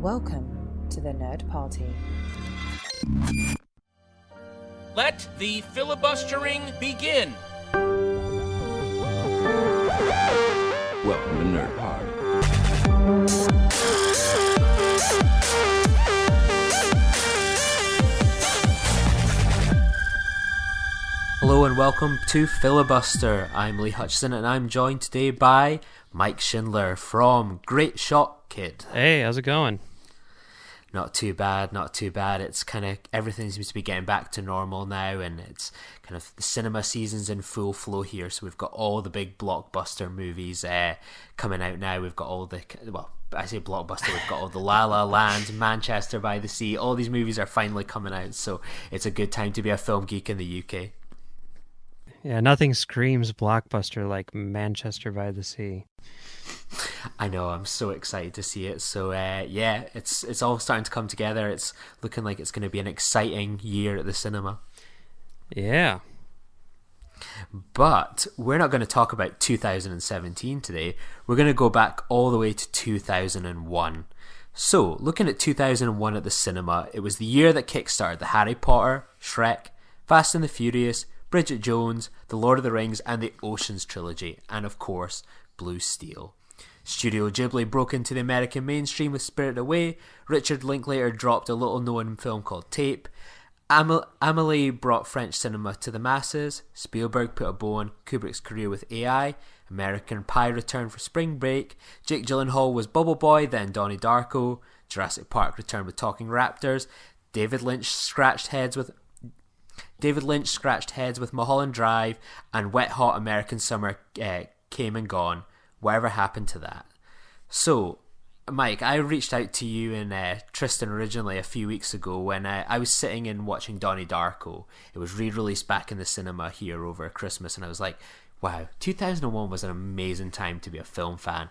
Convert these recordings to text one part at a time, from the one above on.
Welcome to the Nerd Party. Let the filibustering begin. Welcome to Nerd Party. Hello and welcome to Filibuster. I'm Lee Hutchison and I'm joined today by Mike Schindler from Great Shot Kid. Hey, how's it going? Not too bad, not too bad. It's kind of, everything seems to be getting back to normal now, and it's kind of, the cinema season's in full flow here, so we've got all the big blockbuster movies coming out now. We've got all the, well, I say blockbuster, we've got all the La La Land, Manchester by the Sea, all these movies are finally coming out, so it's a good time to be a film geek in the UK. Yeah, nothing screams blockbuster like Manchester by the Sea. I know, I'm so excited to see it. So yeah, it's all starting to come together. It's looking like it's going to be an exciting year at the cinema. Yeah. But we're not going to talk about 2017 today. We're going to go back all the way to 2001. So, looking at 2001 at the cinema, it was the year that kickstarted the Harry Potter, Shrek, Fast and the Furious, Bridget Jones, The Lord of the Rings, and the Ocean's trilogy, and of course, Blue Steel. Studio Ghibli broke into the American mainstream with Spirited Away. Richard Linklater dropped a little-known film called Tape. Amélie brought French cinema to the masses. Spielberg put a bow on Kubrick's career with AI. American Pie returned for Spring Break. Jake Gyllenhaal was Bubble Boy, then Donnie Darko. Jurassic Park returned with Talking Raptors. David Lynch scratched heads with Mulholland Drive, and Wet Hot American Summer came and gone. Whatever happened to that? So, Mike, I reached out to you and Tristan originally a few weeks ago when I was sitting and watching Donnie Darko. It was re-released back in the cinema here over Christmas, and I was like, wow, 2001 was an amazing time to be a film fan.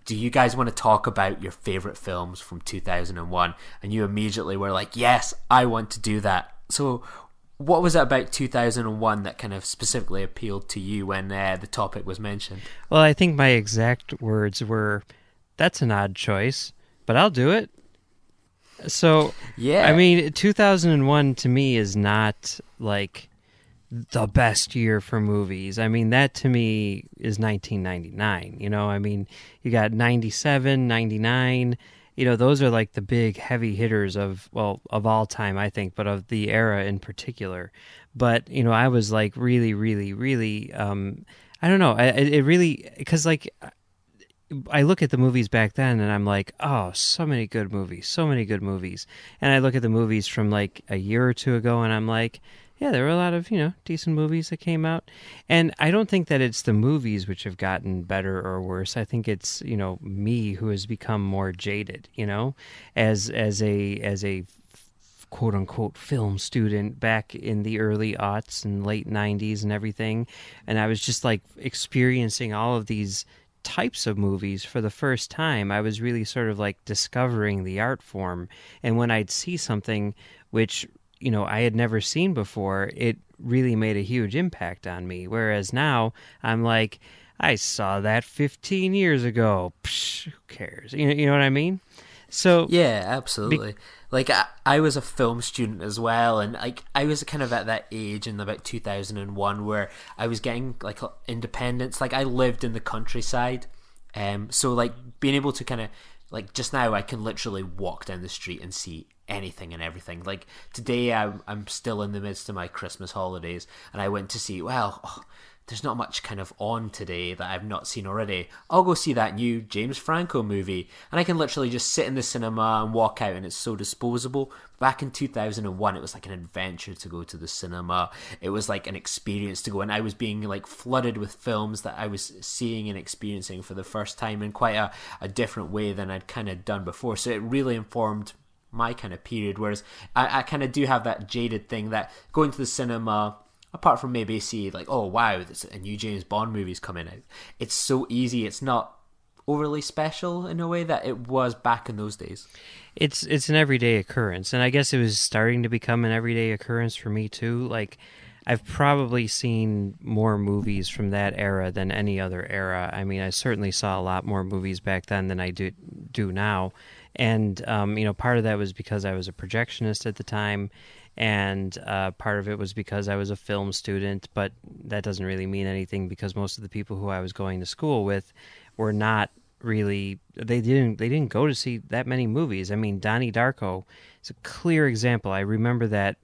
Do you guys want to talk about your favourite films from 2001? And you immediately were like, yes, I want to do that. So, what was it about 2001 that kind of specifically appealed to you when the topic was mentioned? Well, I think my exact words were, that's an odd choice, but I'll do it. So, yeah. I mean, 2001 to me is not like the best year for movies. I mean, that to me is 1999, you know? I mean, you got 97, 99... You know, those are like the big heavy hitters of all time, I think, but of the era in particular. But, you know, I was like really, really, really, I don't know. It really, because like I look at the movies back then and I'm like, oh, so many good movies. And I look at the movies from like a year or two ago and I'm like, yeah, there were a lot of, you know, decent movies that came out. And I don't think that it's the movies which have gotten better or worse. I think it's, you know, me who has become more jaded, you know, as a quote unquote film student back in the early aughts and late 90s and everything. And I was just like experiencing all of these types of movies for the first time. I was really sort of like discovering the art form. And when I'd see something which, you know, I had never seen before, it really made a huge impact on me. Whereas now, I'm like, I saw that 15 years ago. Psh, who cares? You know what I mean? So yeah, absolutely. Like, I was a film student as well, and like I was kind of at that age in about 2001 where I was getting like independence. Like, I lived in the countryside, so like being able to kind of, like, just now I can literally walk down the street and see anything and everything. Like, today I'm still in the midst of my Christmas holidays, and I went to see, there's not much kind of on today that I've not seen already. I'll go see that new James Franco movie, and I can literally just sit in the cinema and walk out, and it's so disposable. Back in 2001, it was like an adventure to go to the cinema. It was like an experience to go, and I was being like flooded with films that I was seeing and experiencing for the first time in quite a different way than I'd kind of done before. So it really informed my kind of period, whereas I kind of do have that jaded thing that going to the cinema, apart from maybe see like, oh wow, there's a new James Bond movie's coming out, it's so easy, it's not overly special in a way that it was back in those days. It's an everyday occurrence, and I guess it was starting to become an everyday occurrence for me too. Like, I've probably seen more movies from that era than any other era. I mean, I certainly saw a lot more movies back then than I do now. And, part of that was because I was a projectionist at the time, and part of it was because I was a film student, but that doesn't really mean anything because most of the people who I was going to school with were not really, they didn't go to see that many movies. I mean, Donnie Darko is a clear example. I remember that,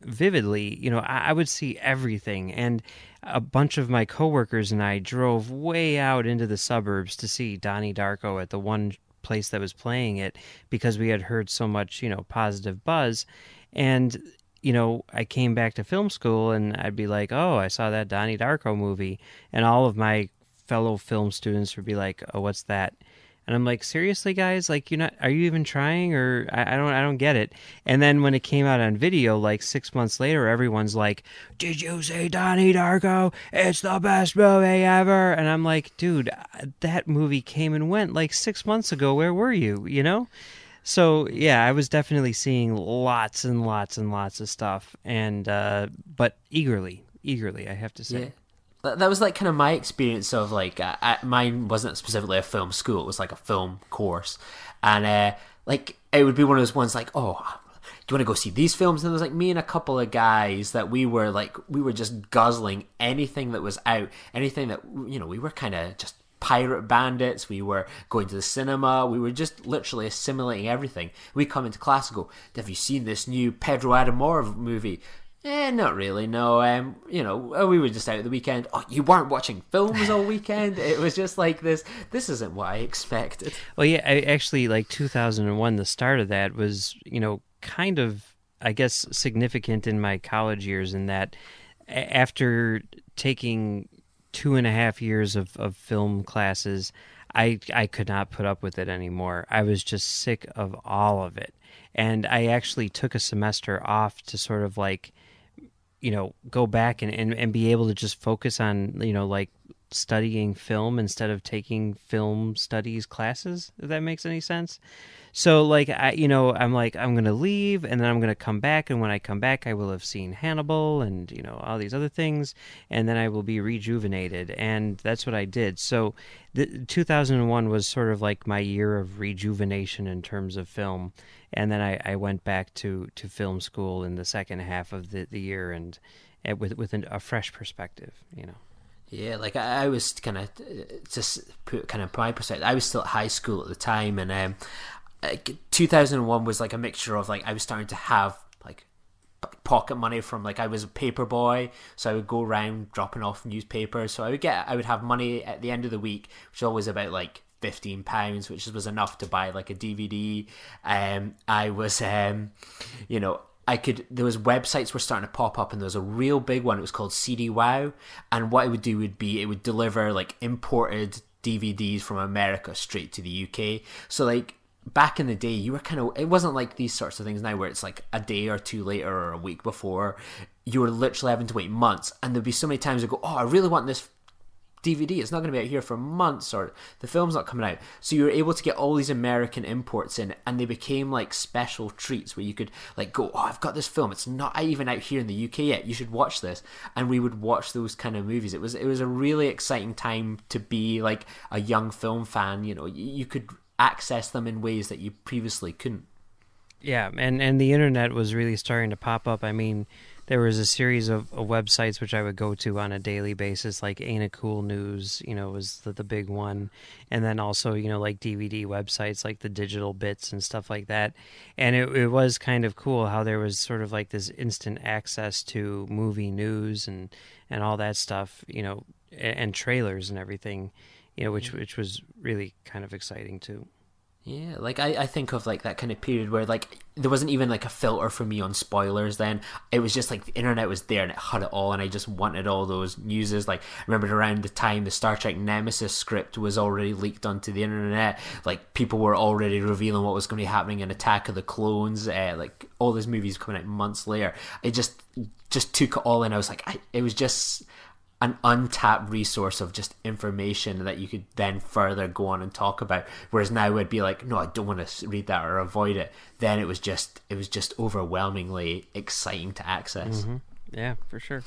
vividly. I would see everything, and a bunch of my coworkers and I drove way out into the suburbs to see Donnie Darko at the one place that was playing it because we had heard so much, positive buzz. And, I came back to film school and I'd be like, oh, I saw that Donnie Darko movie. And all of my fellow film students would be like, oh, what's that? And I'm like, seriously, guys? Like, are you even trying? Or I don't get it. And then when it came out on video, like 6 months later, everyone's like, did you see Donnie Darko? It's the best movie ever. And I'm like, dude, that movie came and went like 6 months ago. Where were you? So yeah, I was definitely seeing lots and lots and lots of stuff, and but eagerly, I have to say. Yeah. That was like kind of my experience of like mine wasn't specifically a film school; it was like a film course, and like it would be one of those ones like, oh, do you want to go see these films? And there was like me and a couple of guys that we were just guzzling anything that was out, anything that we were kind of just pirate bandits. We were going to the cinema. We were just literally assimilating everything. We come into class and go, have you seen this new Pedro Almodovar movie? Not really, no. We were just out at the weekend. Oh, you weren't watching films all weekend? It was just like this isn't what I expected. Well, yeah, I actually, like 2001, the start of that was, kind of, I guess, significant in my college years in that after taking 2.5 years of film classes, I could not put up with it anymore. I was just sick of all of it. And I actually took a semester off to sort of like, go back and be able to just focus on, like studying film instead of taking film studies classes, if that makes any sense. So like, I'm like, I'm going to leave and then I'm going to come back. And when I come back, I will have seen Hannibal and, all these other things. And then I will be rejuvenated. And that's what I did. So 2001 was sort of like my year of rejuvenation in terms of film. And then I went back to film school in the second half of the year and with a fresh perspective, Yeah, like I was kind of, just put kind of my perspective, I was still at high school at the time, and 2001 was like a mixture of like I was starting to have like pocket money from like I was a paper boy, so I would go around dropping off newspapers. So I would have money at the end of the week, which was always about like £15, which was enough to buy like a DVD. I was there was websites were starting to pop up, and there was a real big one. It was called CD Wow, and what it would do would be it would deliver like imported DVDs from America straight to the UK. So like back in the day, you were it wasn't like these sorts of things now where it's like a day or two later or a week before. You were literally having to wait months, and there'd be so many times you go, oh, I really want this DVD, it's not going to be out here for months, or the film's not coming out. So you were able to get all these American imports in, and they became like special treats where you could like go, oh, I've got this film, it's not even out here in the UK yet, you should watch this. And we would watch those kind of movies. It was a really exciting time to be like a young film fan. You could access them in ways that you previously couldn't. Yeah, and the internet was really starting to pop up. I mean, there was a series of websites which I would go to on a daily basis, like Ain't It Cool News, was the big one. And then also, like DVD websites like the Digital Bits and stuff like that. And it was kind of cool how there was sort of like this instant access to movie news and all that stuff, and trailers and everything, which was really kind of exciting too. Yeah, like I think of like that kind of period where like there wasn't even like a filter for me on spoilers then. It was just like the internet was there and it had it all, and I just wanted all those newses. Like I remember around the time the Star Trek Nemesis script was already leaked onto the internet, like people were already revealing what was going to be happening in Attack of the Clones, like all these movies coming out months later. It just took it all in. I was like, it was just an untapped resource of just information that you could then further go on and talk about. Whereas now I'd be like, no, I don't want to read that or avoid it. Then it was just overwhelmingly exciting to access. Mm-hmm. Yeah, for sure.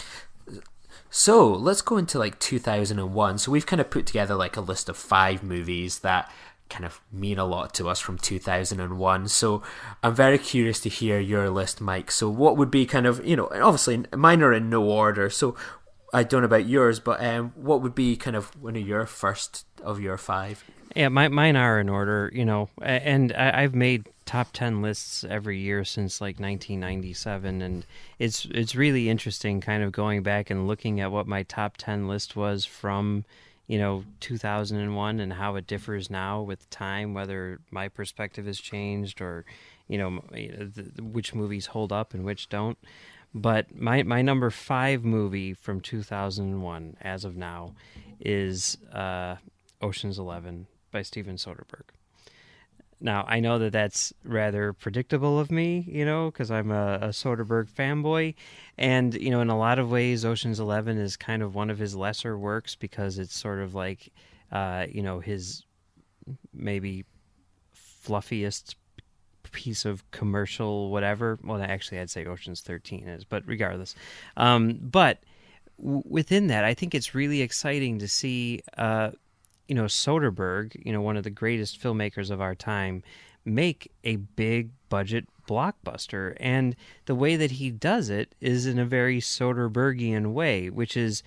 So let's go into like 2001. So we've kind of put together like a list of 5 movies that kind of mean a lot to us from 2001. So I'm very curious to hear your list, Mike. So what would be kind of, obviously mine are in no order, so I don't know about yours, but what would be kind of one of your first of your 5? Yeah, mine are in order, and I've made top 10 lists every year since like 1997, and it's really interesting kind of going back and looking at what my top 10 list was from 2001 and how it differs now with time, whether my perspective has changed or which movies hold up and which don't. But my number 5 movie from 2001 as of now is Ocean's 11 by Steven Soderbergh. Now, I know that that's rather predictable of me, because I'm a Soderbergh fanboy. And, in a lot of ways, Ocean's 11 is kind of one of his lesser works because it's sort of like, his maybe fluffiest piece of commercial whatever. Well, actually, I'd say Ocean's 13 is, but regardless. But within that, I think it's really exciting to see Soderbergh, one of the greatest filmmakers of our time, make a big budget blockbuster. And the way that he does it is in a very Soderberghian way, which is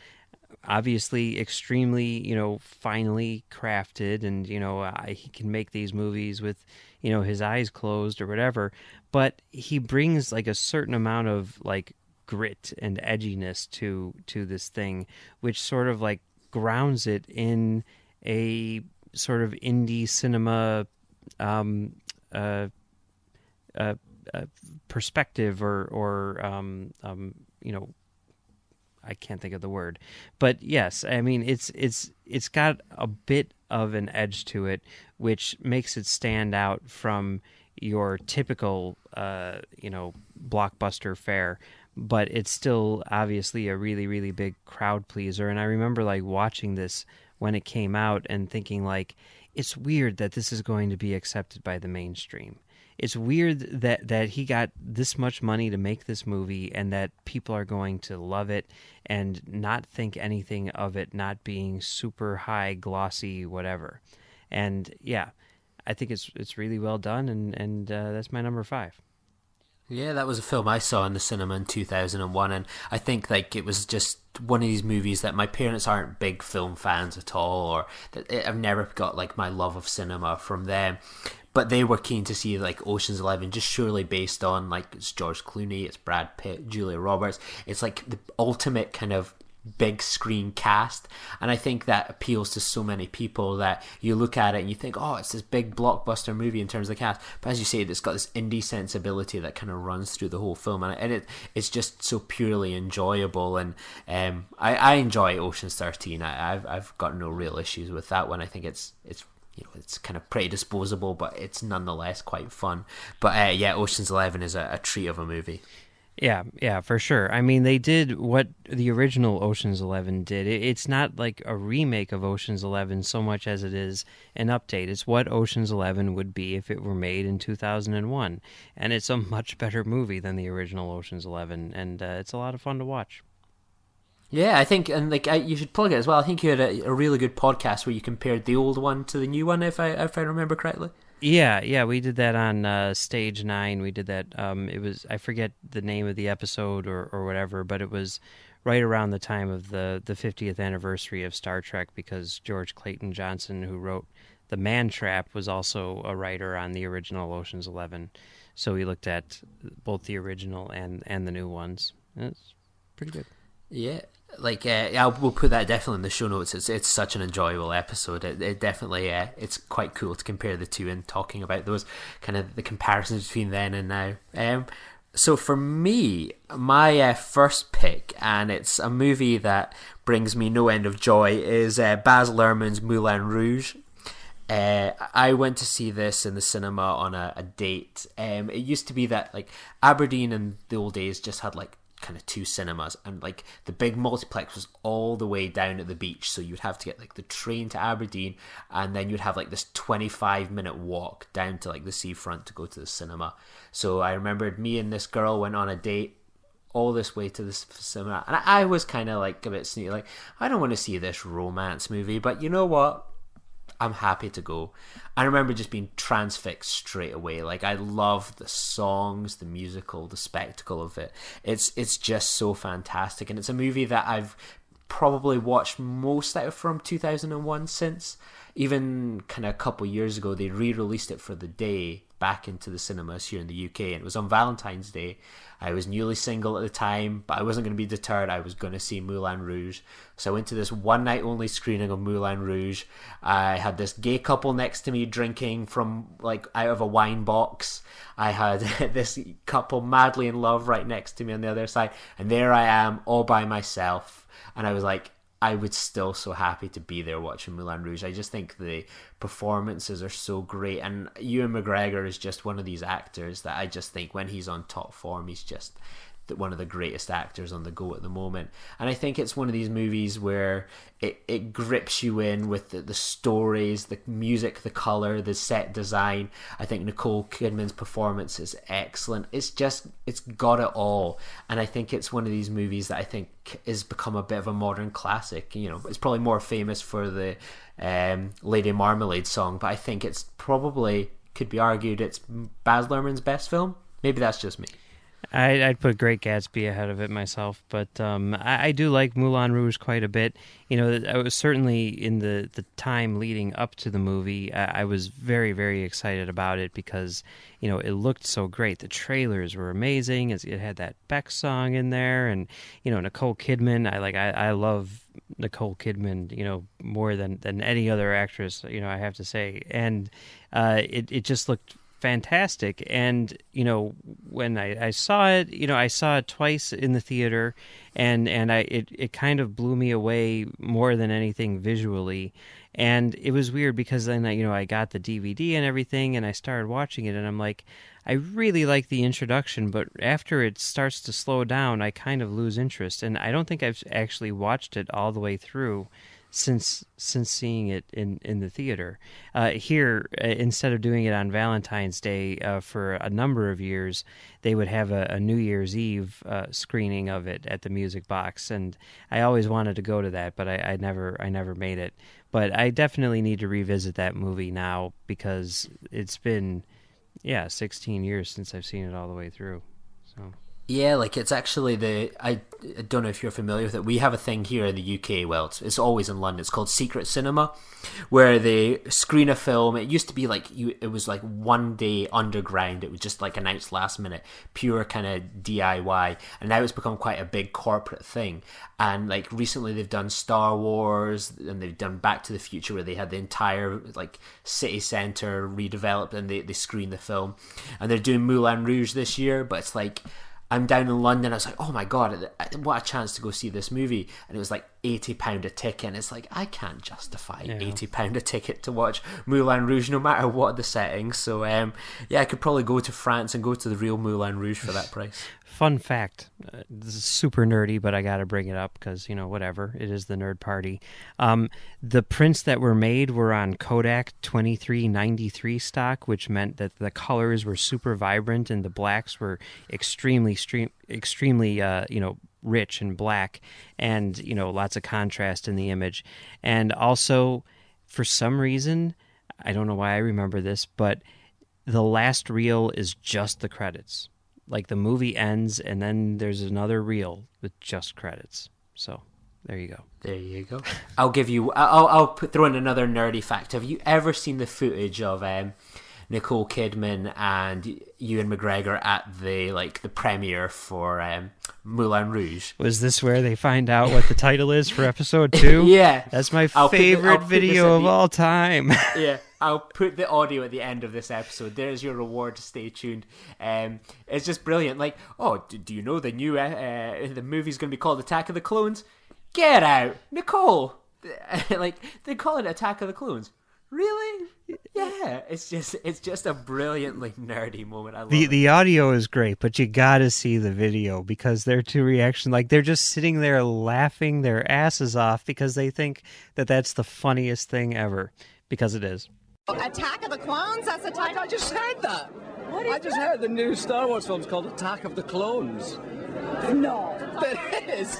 obviously extremely, finely crafted. And, he can make these movies with, his eyes closed or whatever. But he brings like a certain amount of like grit and edginess to this thing, which sort of like grounds it in a sort of indie cinema perspective, or I can't think of the word, but yes, I mean it's got a bit of an edge to it, which makes it stand out from your typical blockbuster fare. But it's still obviously a really, really big crowd pleaser. And I remember like watching this when it came out and thinking like, it's weird that this is going to be accepted by the mainstream. It's weird that he got this much money to make this movie and that people are going to love it and not think anything of it not being super high, glossy, whatever. And yeah, I think it's really well done, and that's my number 5. Yeah, that was a film I saw in the cinema in 2001, and I think like it was just one of these movies that my parents aren't big film fans at all, or that I've never got like my love of cinema from them, but they were keen to see like Ocean's 11 just surely based on like it's George Clooney, it's Brad Pitt, Julia Roberts. It's like the ultimate kind of big screen cast, and I think that appeals to so many people that you look at it and you think, oh, it's this big blockbuster movie in terms of the cast, but as you say, it's got this indie sensibility that kind of runs through the whole film, and it's just so purely enjoyable. And I enjoy Ocean's 13. I've got no real issues with that one. I think it's it's kind of pretty disposable, but it's nonetheless quite fun. But yeah, Ocean's 11 is a treat of a movie. Yeah, for sure. I mean, they did what the original Ocean's 11 did. It's not like a remake of Ocean's 11 so much as it is an update. It's what Ocean's 11 would be if it were made in 2001. And it's a much better movie than the original Ocean's 11, and it's a lot of fun to watch. Yeah, I think, and like you should plug it as well. I think you had a really good podcast where you compared the old one to the new one, if I remember correctly. Yeah, we did that on Stage 9. We did that, it was, I forget the name of the episode or whatever, but it was right around the time of the 50th anniversary of Star Trek, because George Clayton Johnson, who wrote The Man Trap, was also a writer on the original Ocean's 11. So we looked at both the original and the new ones. It's pretty good. Yeah, like yeah, we'll put that definitely in the show notes. It's such an enjoyable episode. It definitely it's quite cool to compare the two and talking about those kind of the comparisons between then and now. So for me, my first pick, and it's a movie that brings me no end of joy, is Baz Luhrmann's Moulin Rouge. I went to see this in the cinema on a date. It used to be that like Aberdeen in the old days just had like kind of two cinemas, and like the big multiplex was all the way down at the beach, so you'd have to get like the train to Aberdeen, and then you'd have like this 25-minute walk down to like the seafront to go to the cinema. So I remembered me and this girl went on a date all this way to this cinema, and I was kind of like a bit sneaky, like I don't want to see this romance movie, but you know what, I'm happy to go. I remember just being transfixed straight away. Like, I love the songs, the musical, the spectacle of it. It's just so fantastic, and it's a movie that I've probably watched most out of from 2001 since. Even kind of a couple years ago, they re-released it for the day back into the cinemas here in the UK, and it was on Valentine's Day. I was newly single at the time, but I wasn't going to be deterred. I was going to see Moulin Rouge. So I went to this one night only screening of Moulin Rouge. I had this gay couple next to me drinking from like out of a wine box. I had this couple madly in love right next to me on the other side, and there I am all by myself. And I was like, I was still so happy to be there watching Moulin Rouge. I just think the performances are so great, and Ewan McGregor is just one of these actors that I just think when he's on top form, he's just one of the greatest actors on the go at the moment. And I think it's one of these movies where it grips you in with the stories, the music, the colour, the set design. I think Nicole Kidman's performance is excellent. It's got it all. And I think it's one of these movies that I think has become a bit of a modern classic. You know, it's probably more famous for the Lady Marmalade song, but I think it's probably, could be argued, it's Baz Luhrmann's best film. Maybe that's just me. I'd put Great Gatsby ahead of it myself, but I do like Moulin Rouge quite a bit. You know, I was certainly in the time leading up to the movie, I was very, very excited about it because, you know, it looked so great. The trailers were amazing. It had that Beck song in there, and, you know, Nicole Kidman. I love Nicole Kidman, you know, more than any other actress, you know, I have to say. And it just looked fantastic. And, you know, when I saw it, you know, I saw it twice in the theater, and it kind of blew me away more than anything visually. And it was weird because then, you know, I got the DVD and everything, and I started watching it, and I'm like, I really like the introduction, but after it starts to slow down, I kind of lose interest. And I don't think I've actually watched it all the way through since seeing it in the theater. Here, instead of doing it on Valentine's Day for a number of years, they would have a New Year's Eve screening of it at the Music Box, and I always wanted to go to that, but I never made it. But I definitely need to revisit that movie now because it's been 16 years since I've seen it all the way through. So. Yeah, like it's actually I don't know if you're familiar with it. We have a thing here in the UK, well, it's always in London. It's called Secret Cinema, where they screen a film. It used to be like it was like one day underground. It was just like announced last minute, pure kind of DIY. And now it's become quite a big corporate thing. And like recently they've done Star Wars, and they've done Back to the Future, where they had the entire like city centre redeveloped, and they screen the film. And they're doing Moulin Rouge this year, but it's like, I'm down in London, I was like, oh my god, what a chance to go see this movie. And it was like £80 a ticket, and it's like, I can't justify £80 a ticket to watch Moulin Rouge no matter what the setting. So I could probably go to France and go to the real Moulin Rouge for that price. Fun fact, this is super nerdy, but I gotta bring it up because, you know, whatever, it is the nerd party. The prints that were made were on Kodak 2393 stock, which meant that the colors were super vibrant and the blacks were extremely rich and black, and, you know, lots of contrast in the image. And also, for some reason, I don't know why I remember this, but the last reel is just the credits. Like, the movie ends, and then there's another reel with just credits. So, there you go. There you go. I'll throw in another nerdy fact. Have you ever seen the footage of Nicole Kidman and Ewan McGregor at the premiere for Moulin Rouge? Was this where they find out what the title is for episode 2? Yeah. That's my favorite video of all time. Yeah. I'll put the audio at the end of this episode. There's your reward. Stay tuned. It's just brilliant. Like, oh, do you know the new the movie's going to be called Attack of the Clones? Get out, Nicole. Like, they call it Attack of the Clones. Really? Yeah. It's just a brilliantly nerdy moment. I love it. The audio is great, but you got to see the video because their two reactions, like, they're just sitting there laughing their asses off because they think that that's the funniest thing ever, because it is. Attack of the Clones? That's the title? I just heard that. I just heard the new Star Wars film's called Attack of the Clones. No. There is.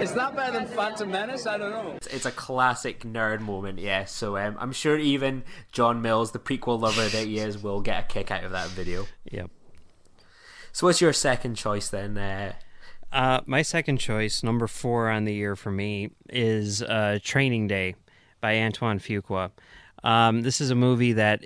Is that better than Phantom Menace? I don't know. It's a classic nerd moment, yeah. So I'm sure even John Mills, the prequel lover that he is, will get a kick out of that video. Yep. So what's your second choice then? My second choice, number 4 on the year for me, is Training Day by Antoine Fuqua. This is a movie that,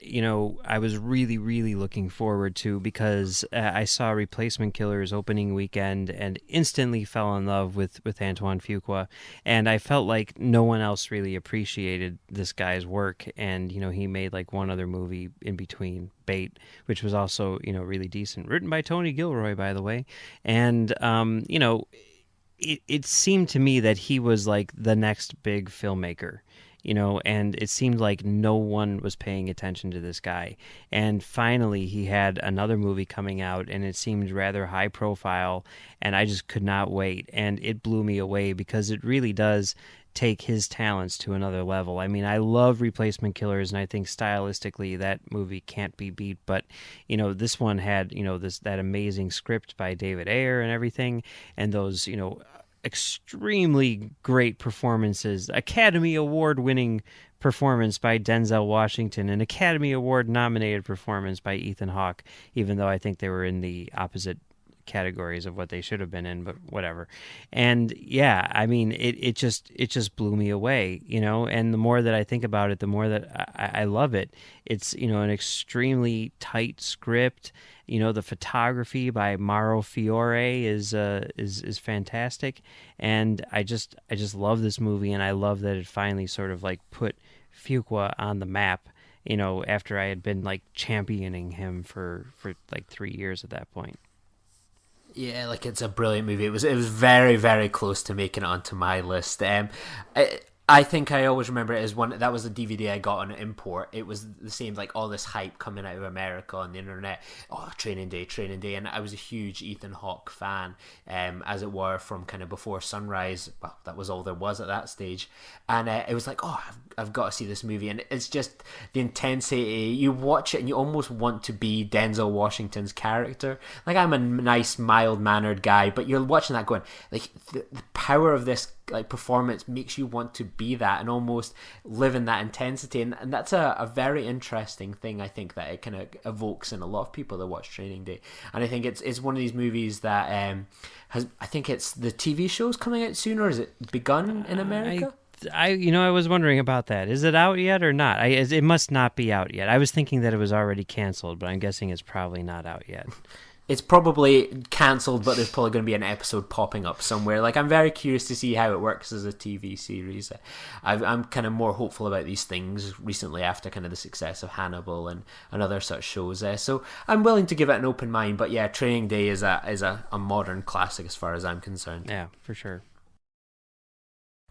I was really, really looking forward to because I saw Replacement Killers opening weekend and instantly fell in love with Antoine Fuqua. And I felt like no one else really appreciated this guy's work. And, he made like one other movie in between, Bait, which was also, really decent. Written by Tony Gilroy, by the way. And, it seemed to me that he was like the next big filmmaker. And it seemed like no one was paying attention to this guy. And finally, he had another movie coming out, and it seemed rather high profile, and I just could not wait. And it blew me away because it really does take his talents to another level. I mean, I love Replacement Killers, and I think stylistically that movie can't be beat. But, this one had, that amazing script by David Ayer and everything, and those, extremely great performances, Academy Award winning performance by Denzel Washington, an Academy Award nominated performance by Ethan Hawke, even though I think they were in the opposite categories of what they should have been in, but whatever. And yeah, I mean, it just blew me away, and the more that I think about it, the more that I love it. It's, an extremely tight script. The photography by Mauro Fiore is fantastic, and I just love this movie, and I love that it finally sort of like put Fuqua on the map, after I had been like championing him for like 3 years at that point. Yeah, like it's a brilliant movie. It was very, very close to making it onto my list. I think I always remember it as one that was a DVD I got on import. It was the same, like all this hype coming out of America on the internet. Oh, Training Day, and I was a huge Ethan Hawke fan, as it were, from kind of before Sunrise. Well, that was all there was at that stage, and it was like, oh, I've got to see this movie, and it's just the intensity. You watch it and you almost want to be Denzel Washington's character. Like, I'm a nice, mild-mannered guy, but you're watching that going, like, the power of this like performance makes you want to be that and almost live in that intensity, and that's a very interesting thing. I think that it kind of evokes in a lot of people that watch Training Day, and I think it's one of these movies that I think it's the TV show's coming out soon, or is it begun in America? I was wondering about that. Is it out yet or not? It must not be out yet. I was thinking that it was already canceled, but I'm guessing it's probably not out yet. It's probably cancelled, but there's probably going to be an episode popping up somewhere. Like, I'm very curious to see how it works as a TV series. I'm kind of more hopeful about these things recently after kind of the success of Hannibal and other such shows. So I'm willing to give it an open mind. But yeah, Training Day is a modern classic as far as I'm concerned. Yeah, for sure.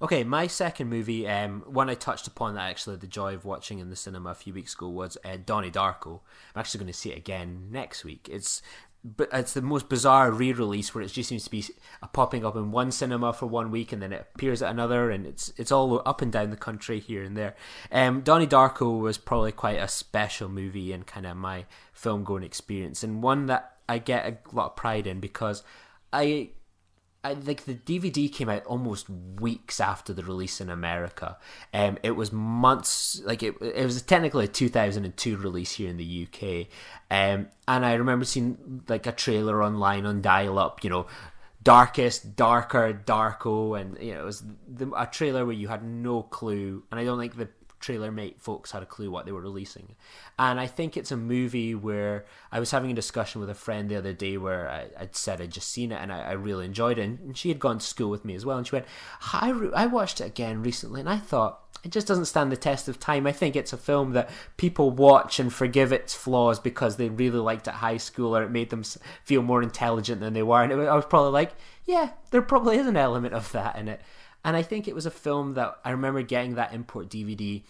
Okay, my second movie, one I touched upon that I actually had the joy of watching in the cinema a few weeks ago, was Donnie Darko. I'm actually going to see it again next week. It's the most bizarre re-release where it just seems to be popping up in one cinema for 1 week and then it appears at another, and it's all up and down the country here and there. Donnie Darko was probably quite a special movie in kind of my film going experience, and one that I get a lot of pride in because I like the DVD came out almost weeks after the release in America. It was months, like it was technically a 2002 release here in the UK. And I remember seeing like a trailer online on dial-up, darkest, darker, Darko, and it was a trailer where you had no clue, and I don't think the trailer mate folks had a clue what they were releasing. And I think it's a movie where I was having a discussion with a friend the other day where I'd said I'd just seen it and I really enjoyed it, and she had gone to school with me as well, and she went, I watched it again recently and I thought it just doesn't stand the test of time. I think it's a film that people watch and forgive its flaws because they really liked it at high school, or it made them feel more intelligent than they were. And I was probably like, yeah, there probably is an element of that in it. And I think it was a film that I remember getting that import DVD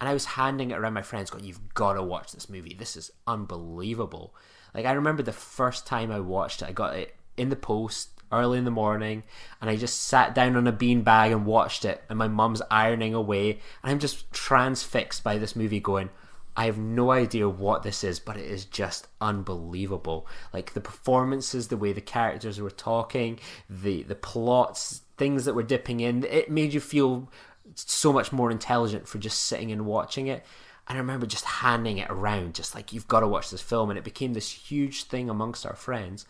and I was handing it around my friends going, you've got to watch this movie. This is unbelievable. Like, I remember the first time I watched it, I got it in the post early in the morning and I just sat down on a beanbag and watched it, and my mum's ironing away and I'm just transfixed by this movie going, I have no idea what this is, but it is just unbelievable. Like, the performances, the way the characters were talking, the plots, things that were dipping in. It made you feel so much more intelligent for just sitting and watching it. And I remember just handing it around, just like, you've got to watch this film. And it became this huge thing amongst our friends.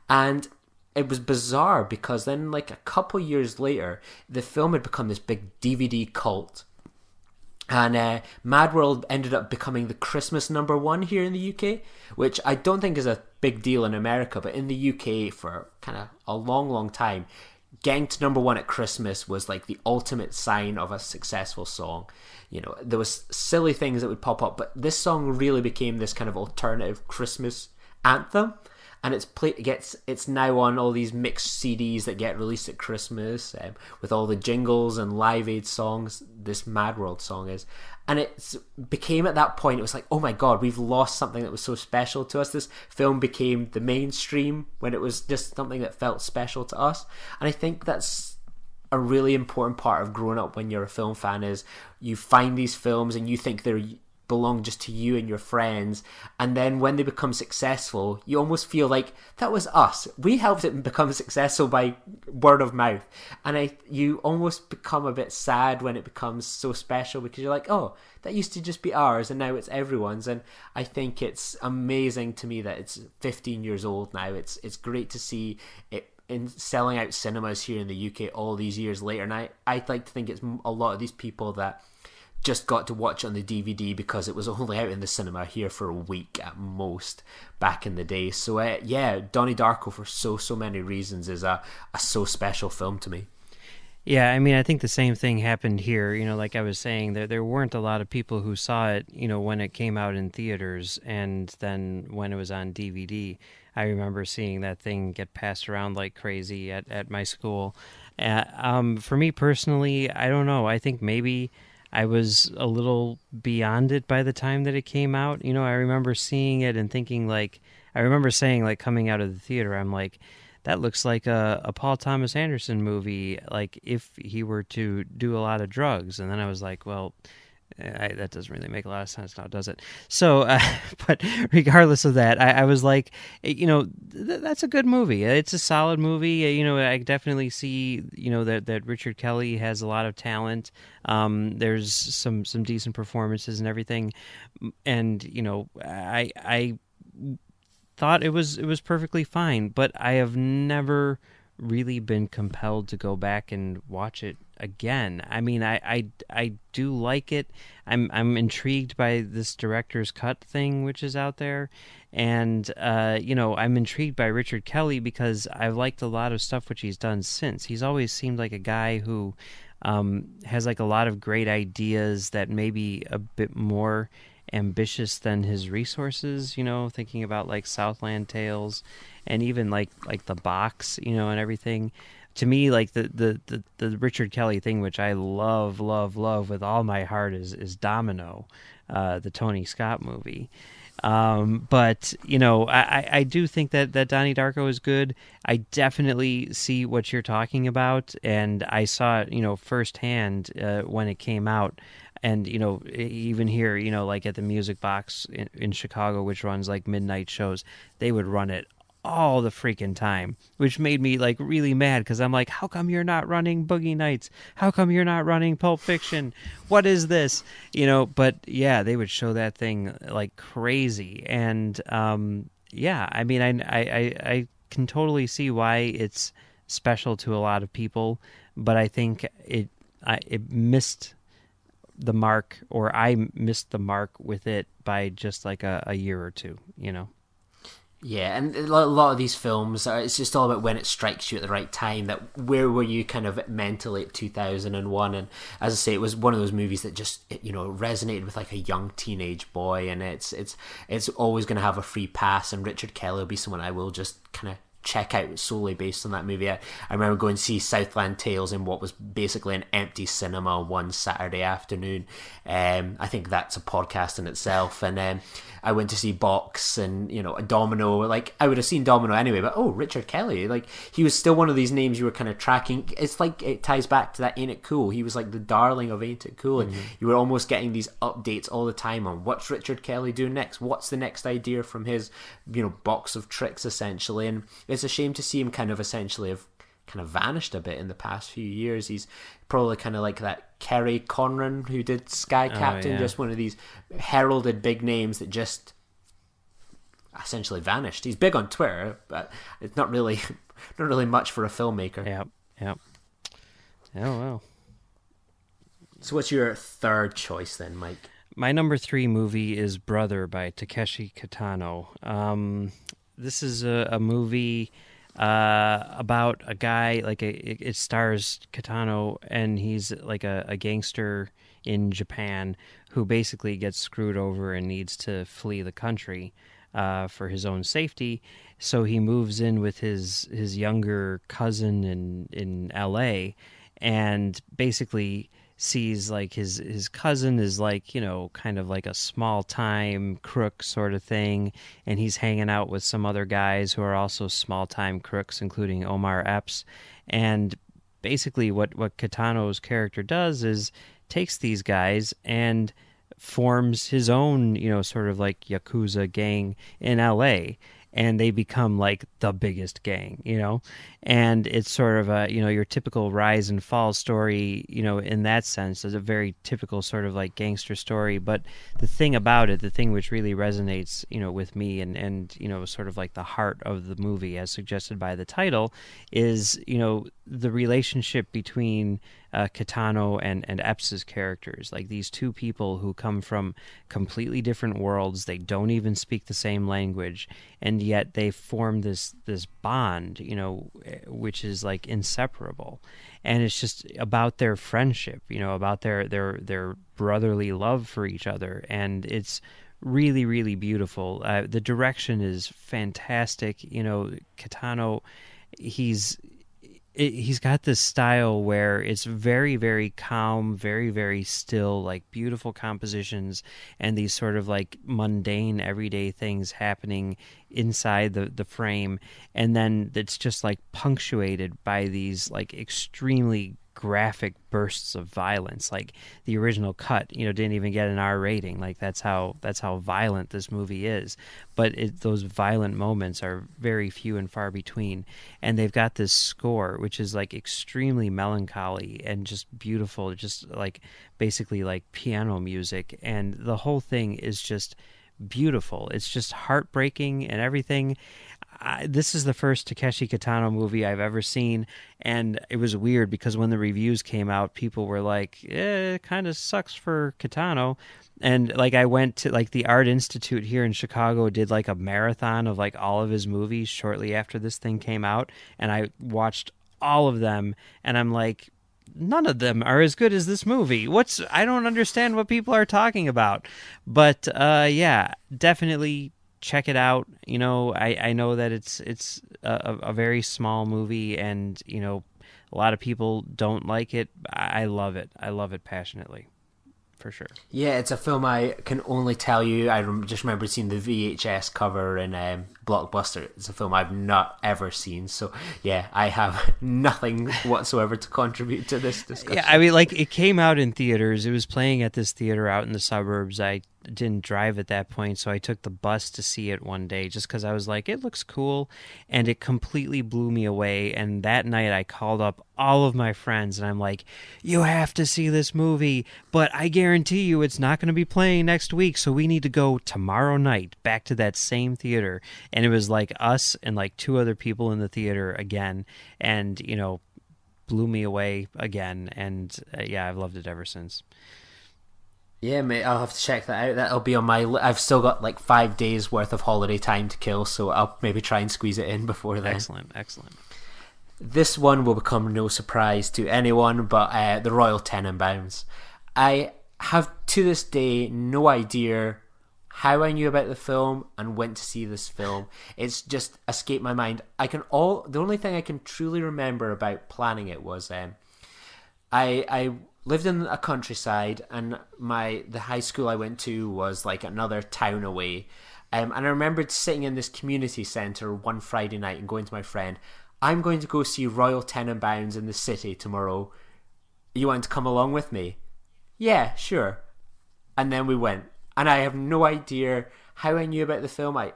And it was bizarre because then, like, a couple years later, the film had become this big DVD cult. And Mad World ended up becoming the Christmas #1 here in the UK, which I don't think is a big deal in America, but in the UK for kind of a long, long time, getting to #1 at Christmas was like the ultimate sign of a successful song. You know, there was silly things that would pop up, but this song really became this kind of alternative Christmas anthem. And it's now on all these mixed CDs that get released at Christmas, with all the jingles and Live Aid songs. This Mad World song is, and it became, at that point, it was like, oh my god, we've lost something that was so special to us. This film became the mainstream when it was just something that felt special to us. And I think that's a really important part of growing up when you're a film fan, is you find these films and you think they're belong just to you and your friends, and then when they become successful, you almost feel like that was us. We helped it become successful by word of mouth, and you almost become a bit sad when it becomes so special, because you're like, oh, that used to just be ours and now it's everyone's. And I think it's amazing to me that it's 15 years old now. It's great to see it in selling out cinemas here in the UK all these years later, and I'd like to think it's a lot of these people that just got to watch it on the DVD because it was only out in the cinema here for a week at most back in the day. So yeah, Donnie Darko, for so many reasons, is a so special film to me. Yeah, I mean, I think the same thing happened here. You know, like I was saying, there weren't a lot of people who saw it, you know, when it came out in theaters, and then when it was on DVD. I remember seeing that thing get passed around like crazy at my school. For me personally, I don't know. I think maybe I was a little beyond it by the time that it came out. You know, I remember seeing it and thinking, like, I remember saying, like, coming out of the theater, I'm like, that looks like a Paul Thomas Anderson movie, like, if he were to do a lot of drugs. And then I was like, well, that doesn't really make a lot of sense now, does it? So, but regardless of that, I was like, you know, that's a good movie. It's a solid movie. You know, I definitely see, you know, that Richard Kelly has a lot of talent. There's some decent performances and everything, and you know, I thought it was perfectly fine, but I have never really been compelled to go back and watch it again. I mean, I do like it. I'm intrigued by this director's cut thing which is out there, and you know, I'm intrigued by Richard Kelly because I've liked a lot of stuff which he's done since. He's always seemed like a guy who has like a lot of great ideas that may be a bit more ambitious than his resources, you know, thinking about like Southland Tales and even like The Box, you know, and everything. To me, like the Richard Kelly thing, which I love with all my heart, is Domino, the Tony Scott movie. But you know, I do think that Donnie Darko is good. I definitely see what you're talking about, and I saw it, you know, firsthand when it came out. And, you know, even here, you know, like at the Music Box in Chicago, which runs like midnight shows, they would run it all the freaking time, which made me like really mad because I'm like, how come you're not running Boogie Nights? How come you're not running Pulp Fiction? What is this? You know, but yeah, they would show that thing like crazy. And yeah, I mean, I can totally see why it's special to a lot of people, but I think it missed the mark, or I missed the mark with it by just like a year or two, you know? Yeah, and a lot of these films, it's just all about when it strikes you at the right time. That where were you kind of mentally at 2001? And as I say, it was one of those movies that just, you know, resonated with like a young teenage boy, and it's always going to have a free pass. And Richard Kelly will be someone I will just kind of check out solely based on that movie. I remember going to see Southland Tales in what was basically an empty cinema one Saturday afternoon. I think that's a podcast in itself. And I went to see Box and, you know, a Domino. Like, I would have seen Domino anyway, but Richard Kelly, like, he was still one of these names you were kind of tracking. It's like, it ties back to that Ain't It Cool. He was like the darling of Ain't It Cool, and you were almost getting these updates all the time on what's Richard Kelly doing next, what's the next idea from his, you know, box of tricks essentially. And it's a shame to see him kind of essentially have kind of vanished a bit in the past few years. He's probably kind of like that Kerry Conran who did Sky Captain, just one of these heralded big names that just essentially vanished. He's big on Twitter, but it's not really much for a filmmaker. Yep. Oh, well. So what's your third choice then, Mike? My number 3 movie is Brother by Takeshi Kitano. This is a movie about a guy, like it stars Kitano, and he's like a gangster in Japan who basically gets screwed over and needs to flee the country for his own safety. So he moves in with his younger cousin in LA, and basically sees like his cousin is like, you know, kind of like a small time crook sort of thing, and he's hanging out with some other guys who are also small time crooks, including Omar Epps. And basically what Kitano's character does is takes these guys and forms his own, you know, sort of like Yakuza gang in LA, and they become like the biggest gang, you know. And it's sort of a, you know, your typical rise and fall story, you know, in that sense. It's a very typical sort of like gangster story. But the thing about it, the thing which really resonates, you know, with me and you know, sort of like the heart of the movie as suggested by the title, is, you know, the relationship between Kitano and Epps' characters. Like these two people who come from completely different worlds, they don't even speak the same language, and yet they form this bond, you know, which is like inseparable. And it's just about their friendship, you know, about their brotherly love for each other, and it's really, really beautiful. The direction is fantastic. You know, Kitano, he's got this style where it's very, very calm, very, very still, like beautiful compositions, and these sort of like mundane, everyday things happening inside the frame. And then it's just like punctuated by these like extremely graphic bursts of violence. Like the original cut, you know, didn't even get an R rating. Like that's how violent this movie is. But those violent moments are very few and far between. And they've got this score, which is like extremely melancholy and just beautiful, just like basically like piano music. And the whole thing is just beautiful. It's just heartbreaking and everything. This is the first Takeshi Kitano movie I've ever seen, and it was weird because when the reviews came out, people were like, it kind of sucks for Kitano. And like I went to like the Art Institute here in Chicago did like a marathon of like all of his movies shortly after this thing came out, and I watched all of them, and I'm like, none of them are as good as this movie. I don't understand what people are talking about. But yeah, definitely check it out. You know, I know that it's a very small movie, and you know, a lot of people don't like it. I love it. I love it passionately, for sure. Yeah, it's a film I can only tell you. Just remember seeing the VHS cover in Blockbuster. It's a film I've not ever seen. So yeah, I have nothing whatsoever to contribute to this discussion. Yeah, I mean, like it came out in theaters. It was playing at this theater out in the suburbs. I didn't drive at that point, so I took the bus to see it one day just because I was like, it looks cool, and it completely blew me away. And that night I called up all of my friends, and I'm like, you have to see this movie, but I guarantee you it's not going to be playing next week, so we need to go tomorrow night back to that same theater. And it was like us and like 2 other people in the theater again, and, you know, blew me away again. And yeah, I've loved it ever since. Yeah, mate, I'll have to check that out. That'll be on my I've still got like 5 days worth of holiday time to kill, so I'll maybe try and squeeze it in before then. Excellent. This one will become no surprise to anyone, but the Royal Tenenbaums. I have to this day no idea how I knew about the film and went to see this film. It's just escaped my mind. The only thing I can truly remember about planning it was I lived in a countryside, and the high school I went to was like another town away. And I remembered sitting in this community centre one Friday night and going to my friend, I'm going to go see Royal Tenenbaums in the city tomorrow. You want to come along with me? Yeah, sure. And then we went. And I have no idea how I knew about the film. I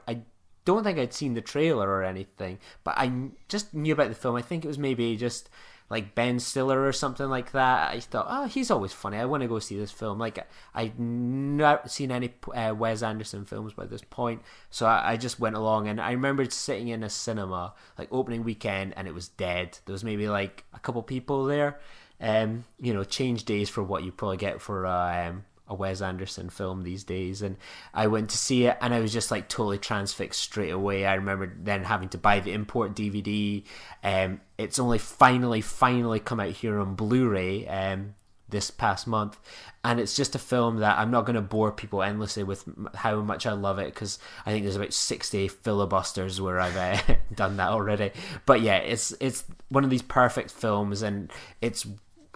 don't think I'd seen the trailer or anything, but I just knew about the film. I think it was maybe just like Ben Stiller or something like that. I thought, oh, he's always funny. I want to go see this film. Like, I'd not seen any Wes Anderson films by this point, so I just went along. And I remembered sitting in a cinema, like opening weekend, and it was dead. There was maybe like a couple people there. Change days for what you probably get for a Wes Anderson film these days. And I went to see it, and I was just like totally transfixed straight away. I remember then having to buy the import DVD. It's only finally come out here on Blu-ray this past month, and it's just a film that I'm not going to bore people endlessly with how much I love it, because I think there's about 60 filibusters where I've done that already. But yeah, it's one of these perfect films, and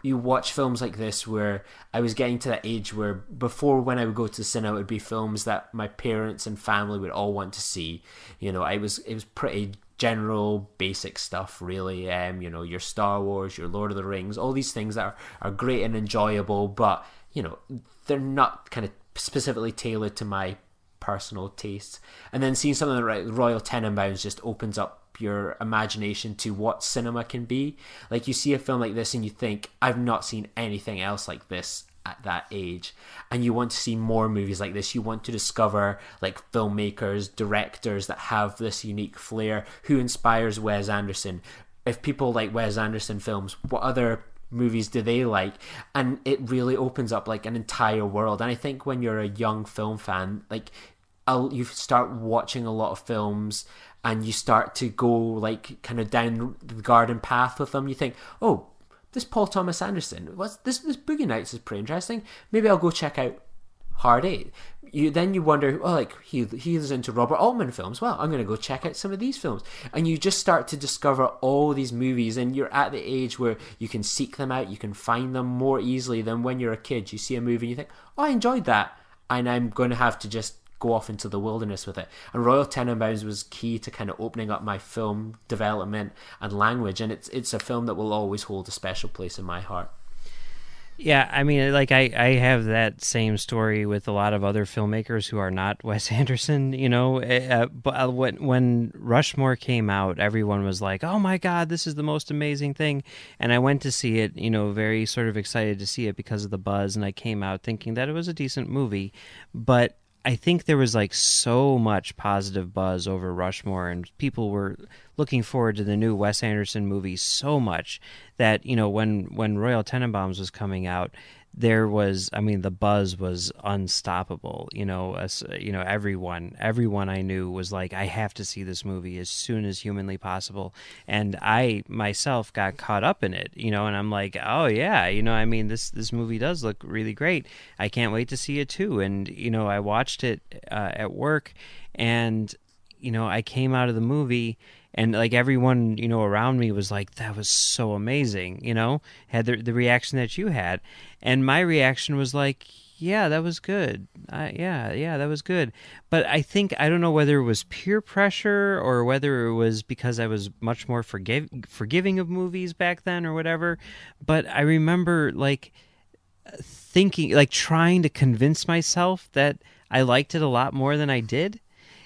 you watch films like this where I was getting to that age where before, when I would go to the cinema, it would be films that my parents and family would all want to see. It was pretty general, basic stuff, really. Your Star Wars, your Lord of the Rings, all these things that are great and enjoyable, but they're not kind of specifically tailored to my personal tastes. And then seeing something like Royal Tenenbaums just opens up your imagination to what cinema can be. Like, you see a film like this and you think, I've not seen anything else like this at that age, and you want to see more movies like this. You want to discover like filmmakers, directors that have this unique flair. Who inspires Wes Anderson? If people like Wes Anderson films, what other movies do they like? And it really opens up like an entire world. And I think when you're a young film fan, like, you start watching a lot of films, and you start to go like kind of down the garden path with them. You think, oh, this Paul Thomas Anderson, what's this Boogie Nights is pretty interesting. Maybe I'll go check out Hard Eight. Then you wonder, oh, like he is into Robert Altman films. Well, I'm going to go check out some of these films. And you just start to discover all these movies, and you're at the age where you can seek them out, you can find them more easily than when you're a kid. You see a movie and you think, oh, I enjoyed that, and I'm going to have to just go off into the wilderness with it. And Royal Tenenbaums was key to kind of opening up my film development and language, and it's a film that will always hold a special place in my heart. Yeah, I mean, like, I have that same story with a lot of other filmmakers who are not Wes Anderson, but when Rushmore came out, everyone was like, oh my God, this is the most amazing thing. And I went to see it, very sort of excited to see it because of the buzz, and I came out thinking that it was a decent movie. But I think there was like so much positive buzz over Rushmore, and people were looking forward to the new Wes Anderson movie so much that, when Royal Tenenbaums was coming out, there was, the buzz was unstoppable. Everyone I knew was like, I have to see this movie as soon as humanly possible. And I myself got caught up in it, and I'm like, oh yeah, this movie does look really great. I can't wait to see it too. And, I watched it at work, and, I came out of the movie, and like everyone, around me was like, that was so amazing, had the reaction that you had. And my reaction was like, yeah, that was good. Yeah, that was good. But I don't know whether it was peer pressure or whether it was because I was much more forgiving of movies back then or whatever. But I remember like thinking, like trying to convince myself that I liked it a lot more than I did.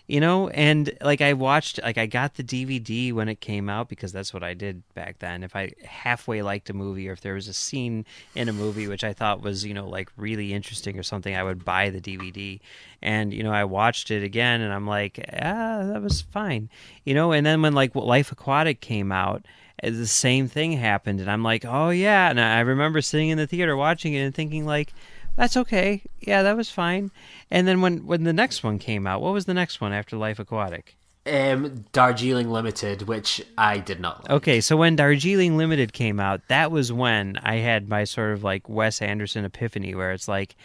And like I got the DVD when it came out, because that's what I did back then. If I halfway liked a movie, or if there was a scene in a movie which I thought was, like really interesting or something, I would buy the DVD. And, I watched it again, and I'm like, that was fine. And then when like Life Aquatic came out, the same thing happened, and I'm like, oh yeah. And I remember sitting in the theater watching it and thinking like, that's okay. Yeah, that was fine. And then when the next one came out, what was the next one after Life Aquatic? Darjeeling Limited, which I did not like. Okay, so when Darjeeling Limited came out, that was when I had my sort of like Wes Anderson epiphany, where it's like,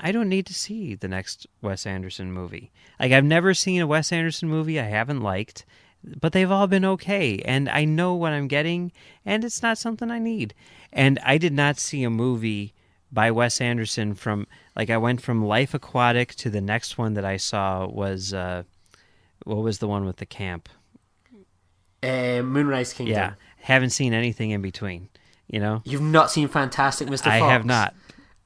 I don't need to see the next Wes Anderson movie. Like, I've never seen a Wes Anderson movie I haven't liked, but they've all been okay, and I know what I'm getting, and it's not something I need. And I did not see a movie by Wes Anderson from, like, I went from Life Aquatic to the next one that I saw was, what was the one with the camp? Moonrise Kingdom. Yeah, haven't seen anything in between, You've not seen Fantastic Mr. Fox? I have not.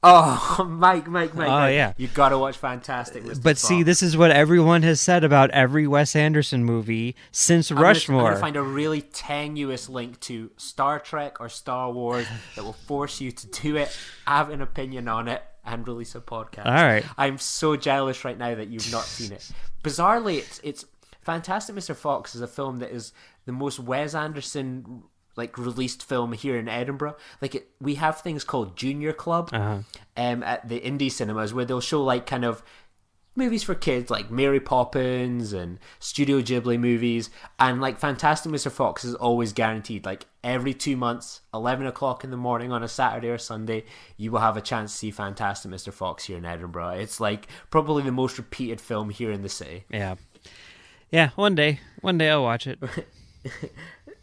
Oh, Mike, yeah. You got to watch Fantastic Mr. But Fox. see, this is what everyone has said about every Wes Anderson movie since Rushmore. I'm going to find a really tenuous link to Star Trek or Star Wars that will force you to do it, have an opinion on it, and release a podcast. All right. I'm so jealous right now that you've not seen it. Bizarrely, it's Fantastic Mr. Fox is a film that is the most Wes Anderson released film here in Edinburgh. We have things called Junior Club at the indie cinemas where they'll show kind of movies for kids like Mary Poppins and Studio Ghibli movies, and Fantastic Mr. Fox is always guaranteed. Every 2 months, 11 o'clock in the morning on a Saturday or Sunday, you will have a chance to see Fantastic Mr. Fox here in Edinburgh. It's probably the most repeated film here in the city. Yeah, one day I'll watch it.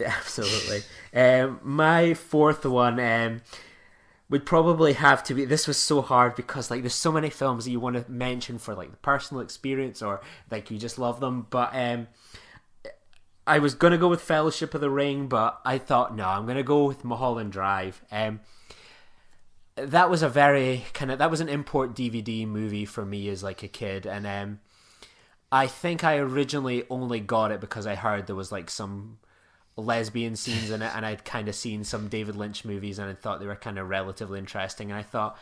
Absolutely. My fourth one would probably have to be. This was so hard because there's so many films that you want to mention for the personal experience or you just love them. But I was gonna go with Fellowship of the Ring, but I thought no, I'm gonna go with Mulholland Drive. That was that was an import DVD movie for me as a kid, and I think I originally only got it because I heard there was some lesbian scenes in it, and I'd kind of seen some David Lynch movies and I thought they were kind of relatively interesting, and I thought,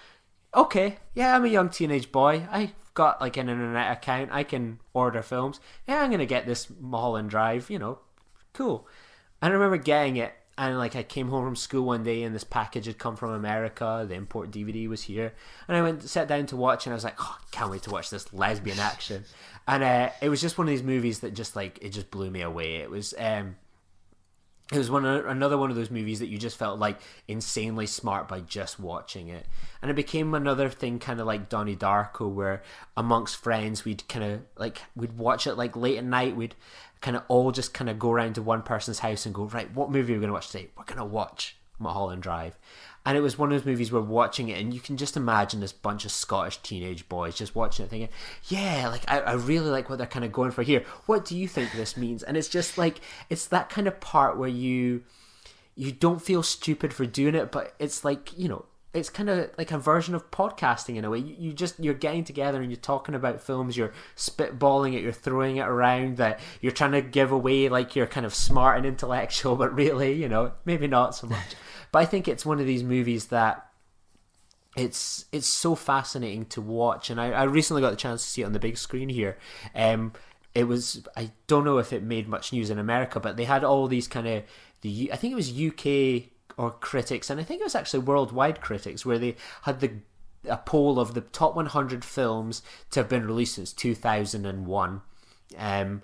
okay, yeah, I'm a young teenage boy, I've got an internet account, I can order films, yeah, I'm gonna get this Mulholland Drive, cool. And I remember getting it, and I came home from school one day and this package had come from America, the import DVD was here, and I sat down to watch, and I was like, oh, can't wait to watch this lesbian action. And it was just one of these movies that just it just blew me away. It was another one of those movies that you just felt insanely smart by just watching it. And it became another thing kind of like Donnie Darko, where amongst friends we'd kind of we'd watch it late at night. We'd kind of all just kind of go around to one person's house and go, right, what movie are we going to watch today? We're going to watch Mulholland Drive. And it was one of those movies where watching it, and you can just imagine this bunch of Scottish teenage boys just watching it thinking, yeah, I really like what they're kind of going for here. What do you think this means? And it's just it's that kind of part where you don't feel stupid for doing it, but it's it's kind of like a version of podcasting in a way. You're getting together and you're talking about films, you're spitballing it, you're throwing it around, that you're trying to give away you're kind of smart and intellectual, but really, maybe not so much. But I think it's one of these movies that it's so fascinating to watch, and I recently got the chance to see it on the big screen here. It was, I don't know if it made much news in America, but they had all these kind of I think it was UK or critics, and I think it was actually worldwide critics, where they had a poll of the top 100 films to have been released since 2001, and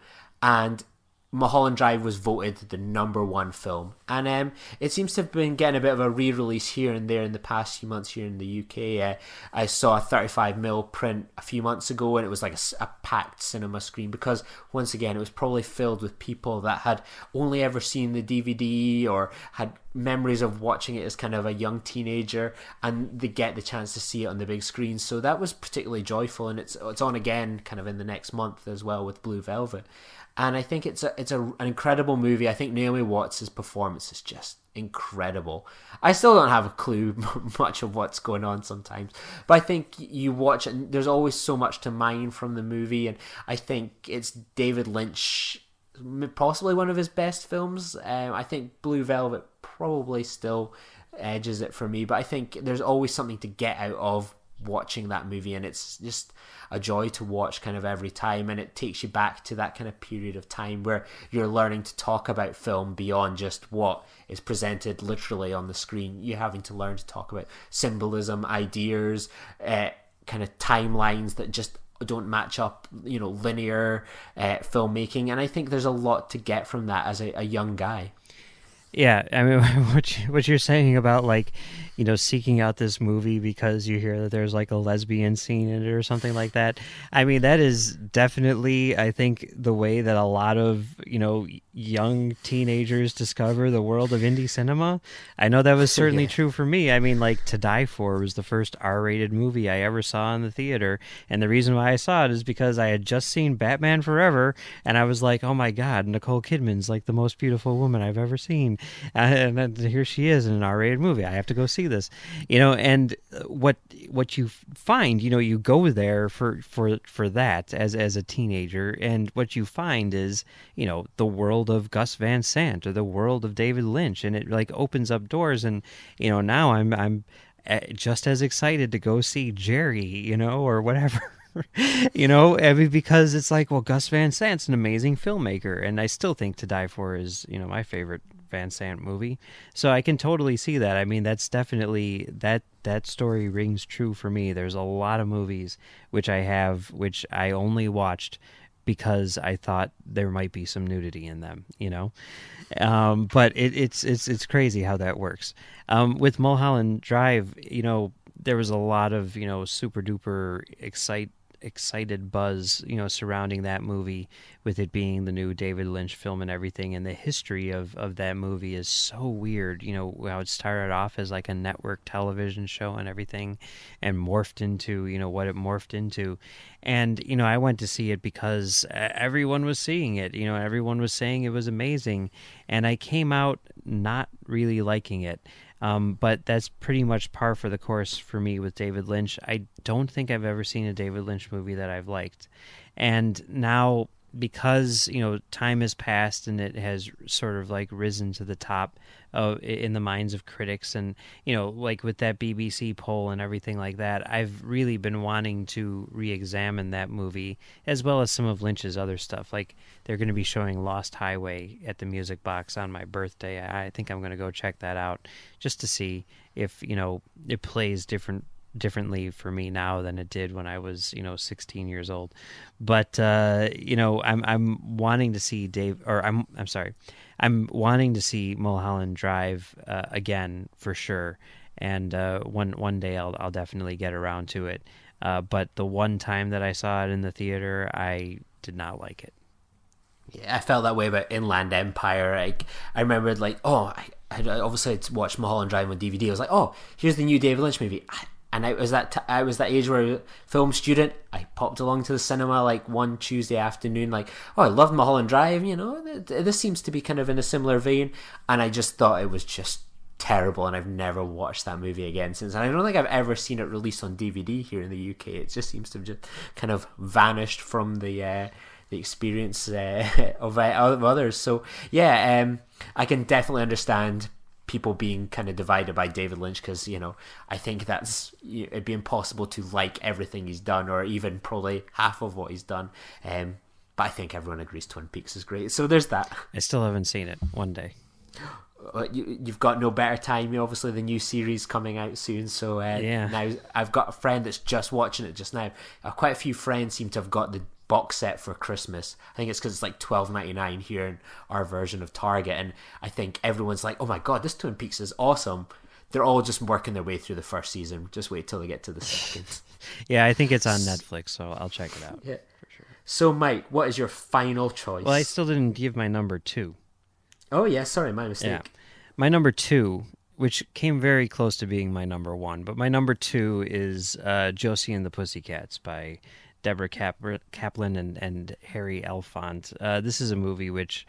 Mulholland Drive was voted the number one film, and it seems to have been getting a bit of a re-release here and there in the past few months here in the UK. I saw a 35mm print a few months ago, and it was a packed cinema screen, because once again it was probably filled with people that had only ever seen the DVD or had memories of watching it as kind of a young teenager, and they get the chance to see it on the big screen. So that was particularly joyful, and it's on again kind of in the next month as well with Blue Velvet. And I think it's an incredible movie. I think Naomi Watts' performance is just incredible. I still don't have a clue much of what's going on sometimes, but I think you watch it and there's always so much to mine from the movie, and I think it's David Lynch, possibly one of his best films. I think Blue Velvet probably still edges it for me, but I think there's always something to get out of watching that movie, and it's just a joy to watch kind of every time, and it takes you back to that kind of period of time where you're learning to talk about film beyond just what is presented literally on the screen. You're having to learn to talk about symbolism, ideas, kind of timelines that just don't match up, linear filmmaking, and I think there's a lot to get from that as a young guy. Yeah, I mean, what you're saying about seeking out this movie because you hear that there's a lesbian scene in it or something like that. I mean, that is definitely, I think, the way that a lot of young teenagers discover the world of indie cinema. I know that was certainly true for me. I mean, like, To Die For was the first R-rated movie I ever saw in the theater, and the reason why I saw it is because I had just seen Batman Forever, and I was like, oh my god, Nicole Kidman's like the most beautiful woman I've ever seen, and then here she is in an R-rated movie. I have to go see this, and what you find, you go there for that as a teenager, and what you find is, the world of Gus Van Sant or the world of David Lynch, and it like opens up doors, and now I'm just as excited to go see Jerry, or whatever. I mean, because it's like, well, Gus Van Sant's an amazing filmmaker, and I still think To Die For is, my favorite Van Sant movie. So I can totally see that. I mean, that's definitely, that story rings true for me. There's a lot of movies which I only watched because I thought there might be some nudity in them, but it's crazy how that works. With Mulholland Drive, there was a lot of, super duper excited buzz, surrounding that movie, with it being the new David Lynch film and everything. And the history of that movie is so weird, how it started off as like a network television show and everything, and morphed into, what it morphed into. And, I went to see it because everyone was seeing it, everyone was saying it was amazing. And I came out not really liking it. But that's pretty much par for the course for me with David Lynch. I don't think I've ever seen a David Lynch movie that I've liked. And now, because, time has passed and it has sort of like risen to the top in the minds of critics, and, like with that BBC poll and everything like that, I've really been wanting to re-examine that movie, as well as some of Lynch's other stuff. Like, they're going to be showing Lost Highway at the Music Box on my birthday. I think I'm going to go check that out just to see if, it plays differently for me now than it did when I was 16 years old. But I'm wanting to see I'm wanting to see Mulholland Drive again for sure, and one day I'll definitely get around to it. But the one time that I saw it in the theater, I did not like it. Yeah, I felt that way about Inland Empire. I remembered, like, I obviously had watched Mulholland Drive on DVD. I was like, oh, here's the new David Lynch movie. And I was that age where I was a film student. I popped along to the cinema like one Tuesday afternoon, like, oh, I love Mulholland Drive, this seems to be kind of in a similar vein. And I just thought it was just terrible, and I've never watched that movie again since. And I don't think I've ever seen it released on DVD here in the UK. It just seems to have just kind of vanished from the experience of others. So yeah, I can definitely understand people being kind of divided by David Lynch, because I think that's, it'd be impossible to like everything he's done, or even probably half of what he's done. But I think everyone agrees Twin Peaks is great. So there's that. I still haven't seen it. One day. You've got no better time. Obviously, the new series coming out soon. So yeah. Now I've got a friend that's just watching it just now. Quite a few friends seem to have got the box set for Christmas. I think it's because it's like $12.99 here in our version of Target, and I think everyone's like, oh my god, this Twin Peaks is awesome. They're all just working their way through the first season. Just wait till they get to the second. Yeah, I think it's on Netflix, so I'll check it out. Yeah, for sure. So Mike, what is your final choice? Well, I still didn't give my number 2. Oh yeah, sorry, my mistake. Yeah. My number 2, which came very close to being my number 1, but my number 2 is Josie and the Pussycats by Deborah Kaplan and Harry Elfont. This is a movie which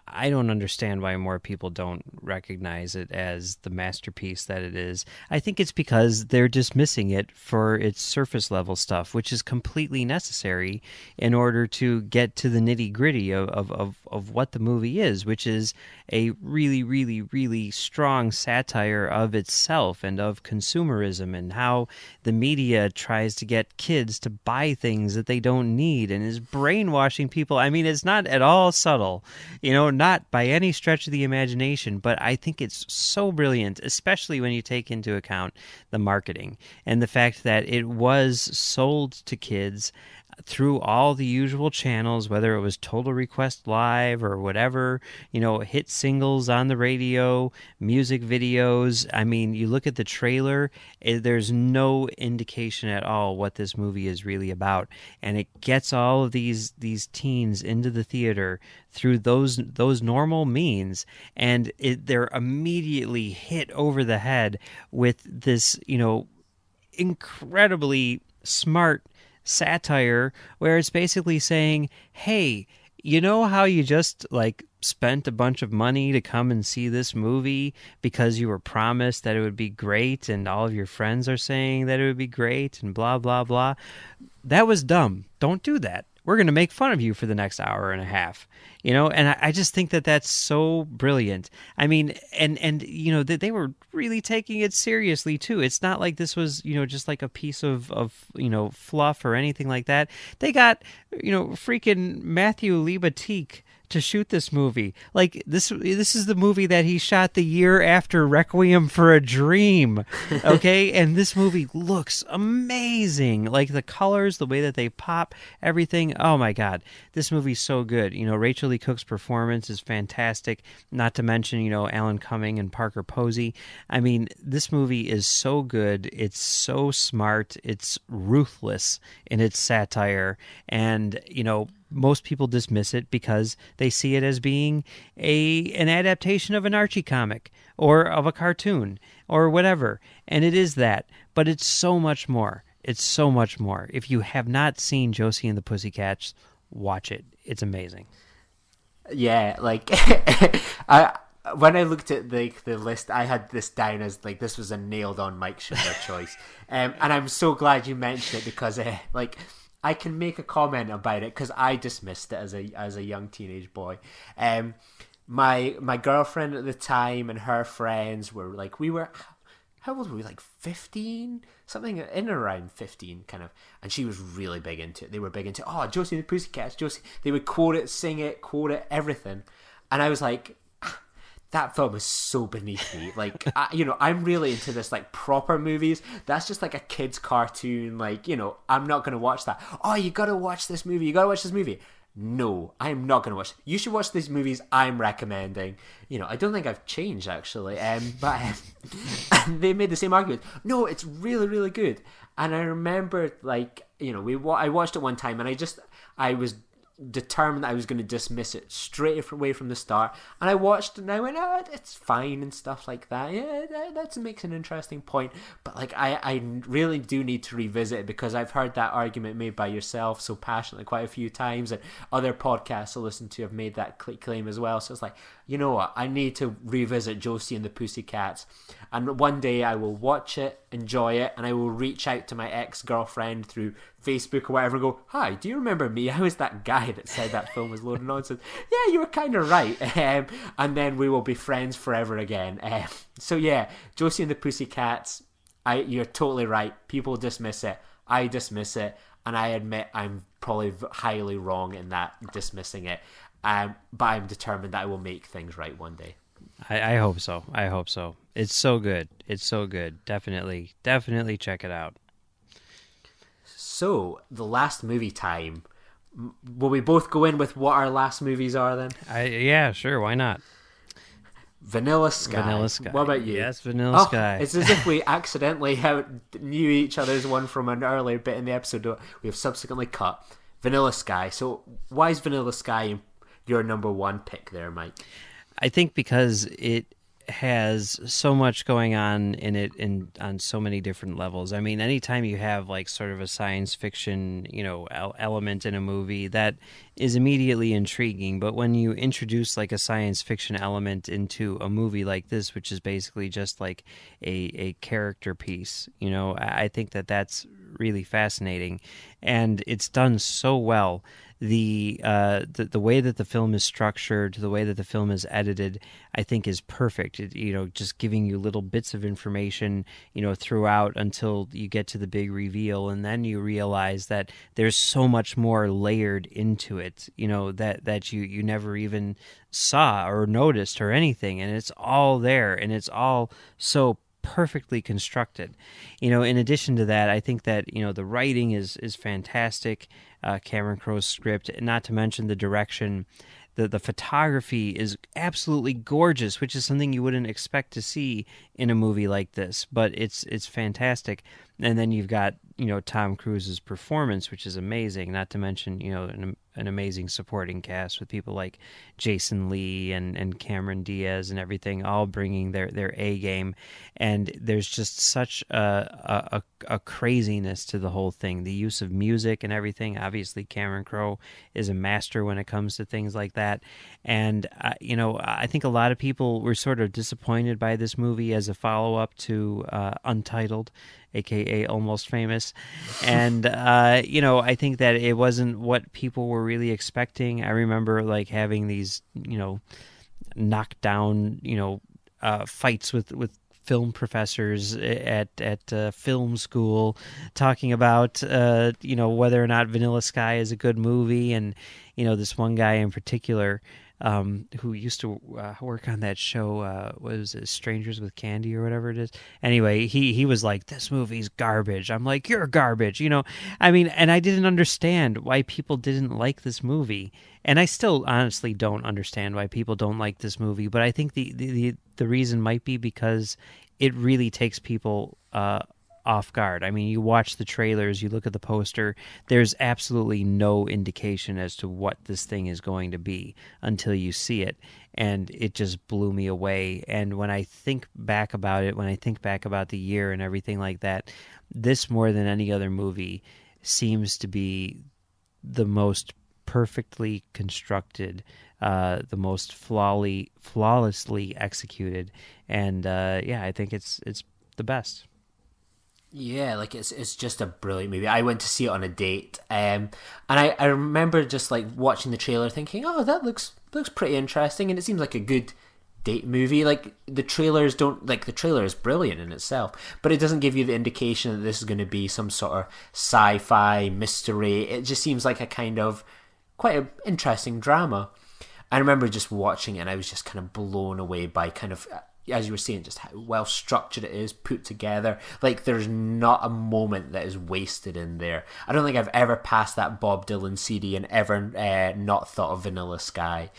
I don't understand why more people don't recognize it as the masterpiece that it is. I think it's because they're dismissing it for its surface level stuff, which is completely necessary in order to get to the nitty gritty of what the movie is, which is a really, really, really strong satire of itself and of consumerism, and how the media tries to get kids to buy things that they don't need and is brainwashing people. I mean, it's not at all subtle, not by any stretch of the imagination, but I think it's so brilliant, especially when you take into account the marketing and the fact that it was sold to kids through all the usual channels, whether it was Total Request Live or whatever, hit singles on the radio, music videos. I mean, you look at the trailer, there's no indication at all what this movie is really about. And it gets all of these teens into the theater through those normal means, and they're immediately hit over the head with this, incredibly smart satire where it's basically saying, hey, you know how you just spent a bunch of money to come and see this movie because you were promised that it would be great and all of your friends are saying that it would be great and blah blah blah? That was dumb. Don't do that. We're going to make fun of you for the next hour and a half, and I just think that that's so brilliant. I mean, and they were really taking it seriously too. It's not like this was, just like a piece of fluff or anything like that. They got, freaking Matthew Libatique to shoot this movie. Like, this is the movie that he shot the year after Requiem for a Dream, okay? And this movie looks amazing. Like, the colors, the way that they pop, everything. Oh, my God. This movie's so good. Rachel Lee Cook's performance is fantastic, not to mention, Alan Cumming and Parker Posey. I mean, this movie is so good. It's so smart. It's ruthless in its satire. And, most people dismiss it because they see it as being an adaptation of an Archie comic or of a cartoon or whatever. And it is that. But it's so much more. It's so much more. If you have not seen Josie and the Pussycats, watch it. It's amazing. Yeah, when I looked at the list, I had this down as this was a nailed on Mike Schindler choice. And I'm so glad you mentioned it because I can make a comment about it because I dismissed it as a young teenage boy. My girlfriend at the time and her friends were how old were we? 15? Something in around 15, kind of. And she was really big into it. They were big into, Josie and the Pussycats, Josie. They would quote it, sing it, quote it, everything. And I was like, that film is so beneath me. I'm really into this proper movies. That's just a kid's cartoon. I'm not going to watch that. Oh, you got to watch this movie. You got to watch this movie. No, I'm not going to watch. You should watch these movies I'm recommending. I don't think I've changed actually. But they made the same argument. No, it's really, really good. And I remember I watched it one time and I was determined that I was going to dismiss it straight away from the start, and I watched it and I went, it's fine and stuff like that. Yeah, that makes an interesting point, but I really do need to revisit it because I've heard that argument made by yourself so passionately quite a few times, and other podcasts I listen to have made that claim as well. So it's you know what, I need to revisit Josie and the Pussycats, and one day I will watch it, enjoy it, and I will reach out to my ex-girlfriend through Facebook or whatever and go, hi, do you remember me? I was that guy that said that film was a load of nonsense. Yeah, you were kind of right. And then we will be friends forever again. So yeah, Josie and the Pussycats, you're totally right. People dismiss it. I dismiss it. And I admit I'm probably highly wrong in that, dismissing it. But I'm determined that I will make things right one day. I hope so. I hope so. It's so good. It's so good. Definitely check it out. So, the last movie time. Will we both go in with what our last movies are then? Yeah, sure. Why not? Vanilla Sky. Vanilla Sky. What about you? Yes, Vanilla Sky. It's as if we accidentally knew each other's one from an earlier bit in the episode we have subsequently cut. Vanilla Sky. So, why is Vanilla Sky your number one pick there, Mike? I think because it has so much going on in it on so many different levels. I mean, anytime you have sort of a science fiction, element in a movie, that is immediately intriguing. But when you introduce a science fiction element into a movie like this, which is basically just a character piece, I think that that's really fascinating, and it's done so well. The way that the film is structured, the way that the film is edited, I think is perfect. Just giving you little bits of information, throughout until you get to the big reveal, and then you realize that there's so much more layered into it, that you never even saw or noticed or anything, and it's all there, and it's all so perfectly constructed. In addition to that, I think that the writing is fantastic. Cameron Crowe's script, not to mention the direction. The photography is absolutely gorgeous, which is something you wouldn't expect to see in a movie like this, but it's fantastic. And then you've got Tom Cruise's performance, which is amazing, not to mention an amazing supporting cast with people like Jason Lee and Cameron Diaz and everything, all bringing their A game. And there's just such a craziness to the whole thing. The use of music and everything. Obviously, Cameron Crowe is a master when it comes to things like that. And I think a lot of people were sort of disappointed by this movie as a follow-up to Untitled, aka Almost Famous. And I think that it wasn't what people were really expecting. I remember like having these knockdown fights with film professors at film school, talking about whether or not Vanilla Sky is a good movie. And this one guy in particular who used to work on that show, was it Strangers with Candy or whatever it is? Anyway, he was like, this movie's garbage. I'm like, you're garbage, I mean, and I didn't understand why people didn't like this movie. And I still honestly don't understand why people don't like this movie, but I think the reason might be because it really takes people off guard. I mean, you watch the trailers, you look at the poster, there's absolutely no indication as to what this thing is going to be until you see it, and it just blew me away. And when I think back about it, when I think back about the year and everything like that, this more than any other movie seems to be the most perfectly constructed, the most flawlessly executed, and I think it's the best. Yeah, like it's just a brilliant movie. I went to see it on a date, and I remember just like watching the trailer, thinking, "Oh, that looks pretty interesting," and it seems like a good date movie. Like the trailer is brilliant in itself, but it doesn't give you the indication that this is going to be some sort of sci-fi mystery. It just seems like a kind of quite an interesting drama. I remember just watching it, and I was just kind of blown away by kind of, as you were saying, just how well structured it is, put together. Like there's not a moment that is wasted in there. I don't think I've ever passed that Bob Dylan CD and ever not thought of Vanilla Sky.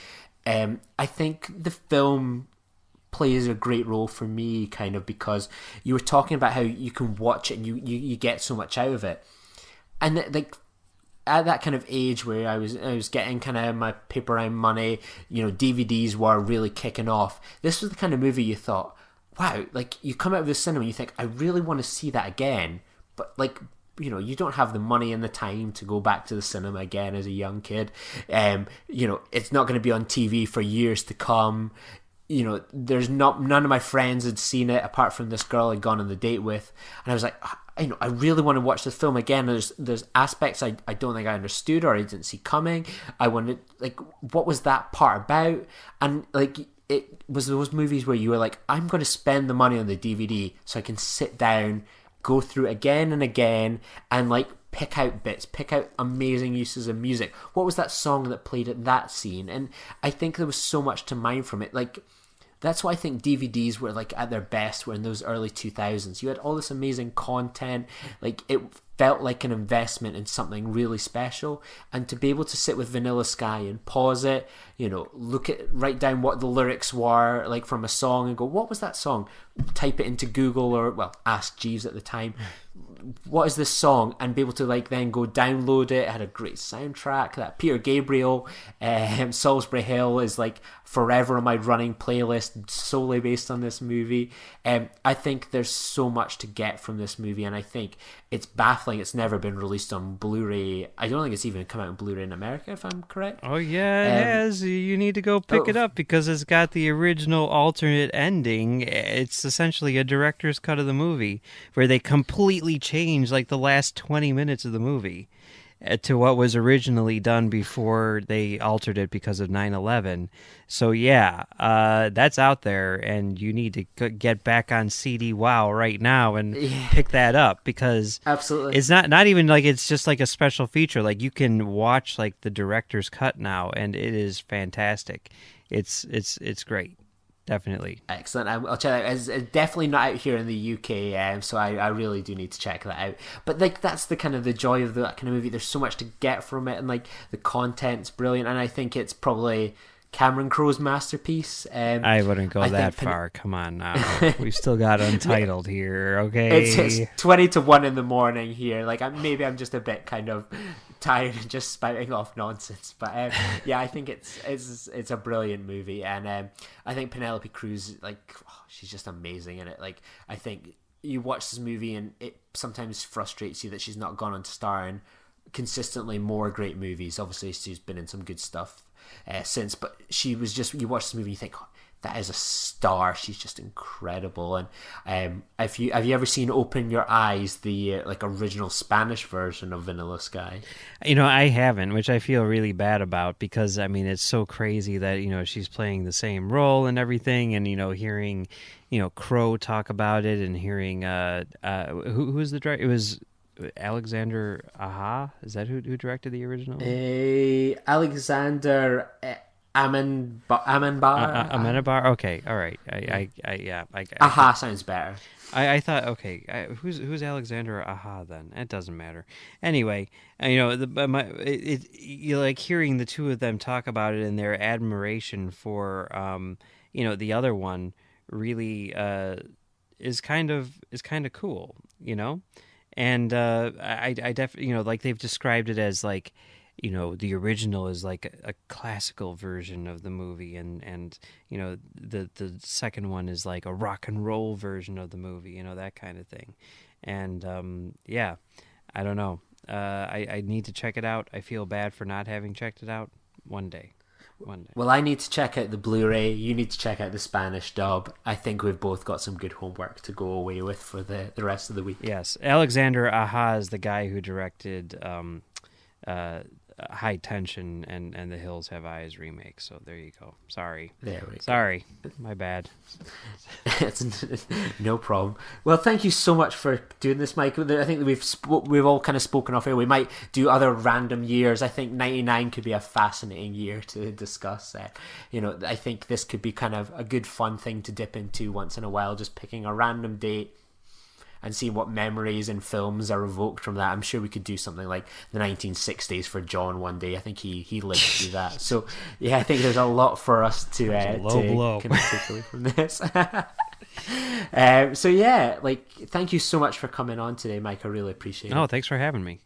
I think the film plays a great role for me, kind of, because you were talking about how you can watch it and you get so much out of it. And like at that kind of age where I was getting kind of my paper round money, DVDs were really kicking off. This was the kind of movie you thought, wow, like you come out of the cinema and you think, I really want to see that again, but like, you don't have the money and the time to go back to the cinema again as a young kid. It's not going to be on TV for years to come. There's none of my friends had seen it apart from this girl I'd gone on the date with, and I was like, I really want to watch this film again. There's aspects I don't think I understood or I didn't see coming. I wanted, like, what was that part about? And like, it was those movies where you were like, I'm going to spend the money on the DVD so I can sit down, go through it again and again, and like pick out bits, pick out amazing uses of music. What was that song that played at that scene? And I think there was so much to mine from it. Like, that's why I think DVDs were like at their best were in those early 2000s. You had all this amazing content. Like, it felt like an investment in something really special. And to be able to sit with Vanilla Sky and pause it, write down what the lyrics were like from a song and go, what was that song? Type it into Google or, well, ask Jeeves at the time, what is this song? And be able to like then go download it. It had a great soundtrack. That Peter Gabriel, Salisbury Hill is like forever on my running playlist solely based on this movie. I think there's so much to get from this movie, and I think it's baffling it's never been released on Blu-ray. I don't think it's even come out on Blu-ray in America, if I'm correct. Oh yeah, it has. You need to go pick it up because it's got the original alternate ending. It's essentially a director's cut of the movie where they completely change like the last 20 minutes of the movie to what was originally done before they altered it because of 9/11. So yeah, that's out there, and you need to get back on CD Wow right now and pick that up, because absolutely it's not even like it's just like a special feature. Like, you can watch like the director's cut now, and it is fantastic. It's great. definitely. Excellent. I'll check that out. It's definitely not out here in the UK, so I really do need to check that out. But like that's the kind of the joy of that kind of movie. There's so much to get from it, and like the content's brilliant. And I think it's probably Cameron Crowe's masterpiece. I wouldn't go that far. Come on now. We've still got Untitled here, okay? It's 20 to 1 in the morning here. Like maybe I'm just a bit kind of tired and just spouting off nonsense. But yeah, I think it's a brilliant movie. And I think Penelope Cruz, like, she's just amazing in it. Like, I think you watch this movie and it sometimes frustrates you that she's not gone on to star in consistently more great movies. Obviously, she's been in some good stuff since, but she was just, you watch this movie and you think, that is a star. She's just incredible. And have you ever seen Open Your Eyes, the like original Spanish version of Vanilla Sky? I haven't, which I feel really bad about, because I mean it's so crazy that she's playing the same role and everything, and hearing Crow talk about it, and hearing who was the director? It was Alexander Aha. Is that who directed the original? Alexander Amenabar. Okay, all right. Aha sounds better. I thought, okay, who's Alexander Aha then? It doesn't matter. Anyway, you like hearing the two of them talk about it and their admiration for the other one really is kind of cool, and I definitely like they've described it as like. The original is like a classical version of the movie, and the second one is like a rock and roll version of the movie, that kind of thing. And yeah, I don't know. I need to check it out. I feel bad for not having checked it out. One day. Well, I need to check out the Blu-ray. You need to check out the Spanish dub. I think we've both got some good homework to go away with for the rest of the week. Yes, Alexander Aha is the guy who directed High Tension and The Hills Have Eyes remake. So there you go. Sorry. There we go. Sorry. My bad. It's no problem. Well, thank you so much for doing this, Mike. I think we've all kind of spoken off here. We might do other random years. I think 99 could be a fascinating year to discuss. I think this could be kind of a good fun thing to dip into once in a while, just picking a random date and seeing what memories and films are evoked from that. I'm sure we could do something like the 1960s for John one day. I think he lived through that. So yeah, I think there's a lot for us to kind of take away from this. So yeah, thank you so much for coming on today, Mike. I really appreciate it. Oh, thanks for having me.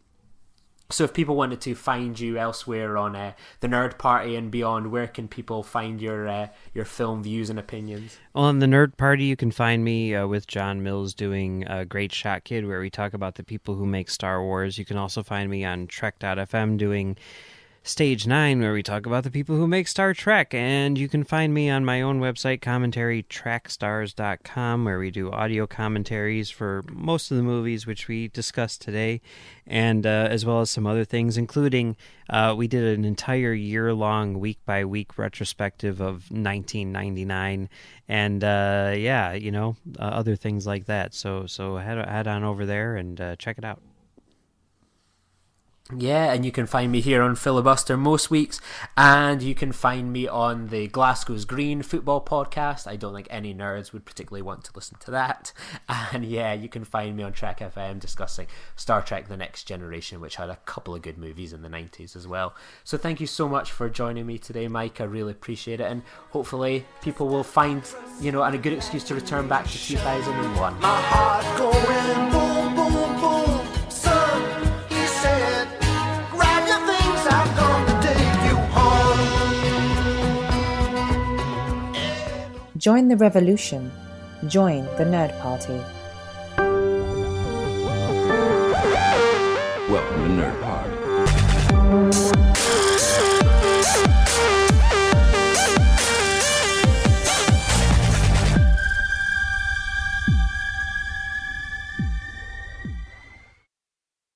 So if people wanted to find you elsewhere on the Nerd Party and beyond, where can people find your film views and opinions? Well, on the Nerd Party, you can find me with John Mills doing Great Shot Kid, where we talk about the people who make Star Wars. You can also find me on Trek.fm doing Stage 9, where we talk about the people who make Star Trek. And you can find me on my own website, commentarytrackstars.com, where we do audio commentaries for most of the movies which we discussed today, and as well as some other things, including we did an entire year-long, week-by-week retrospective of 1999, and other things like that. So head on over there and check it out. Yeah, and you can find me here on Filibuster most weeks, and you can find me on the Glasgow's Green football podcast. I don't think any nerds would particularly want to listen to that. And yeah, you can find me on Trek FM discussing Star Trek The Next Generation, which had a couple of good movies in the 90s as well. So thank you so much for joining me today, Mike. I really appreciate it, and hopefully people will find, a good excuse to return back to 2001. My heart going boom, boom, boom, son, he said. Join the revolution. Join the Nerd Party. Welcome to Nerd Party.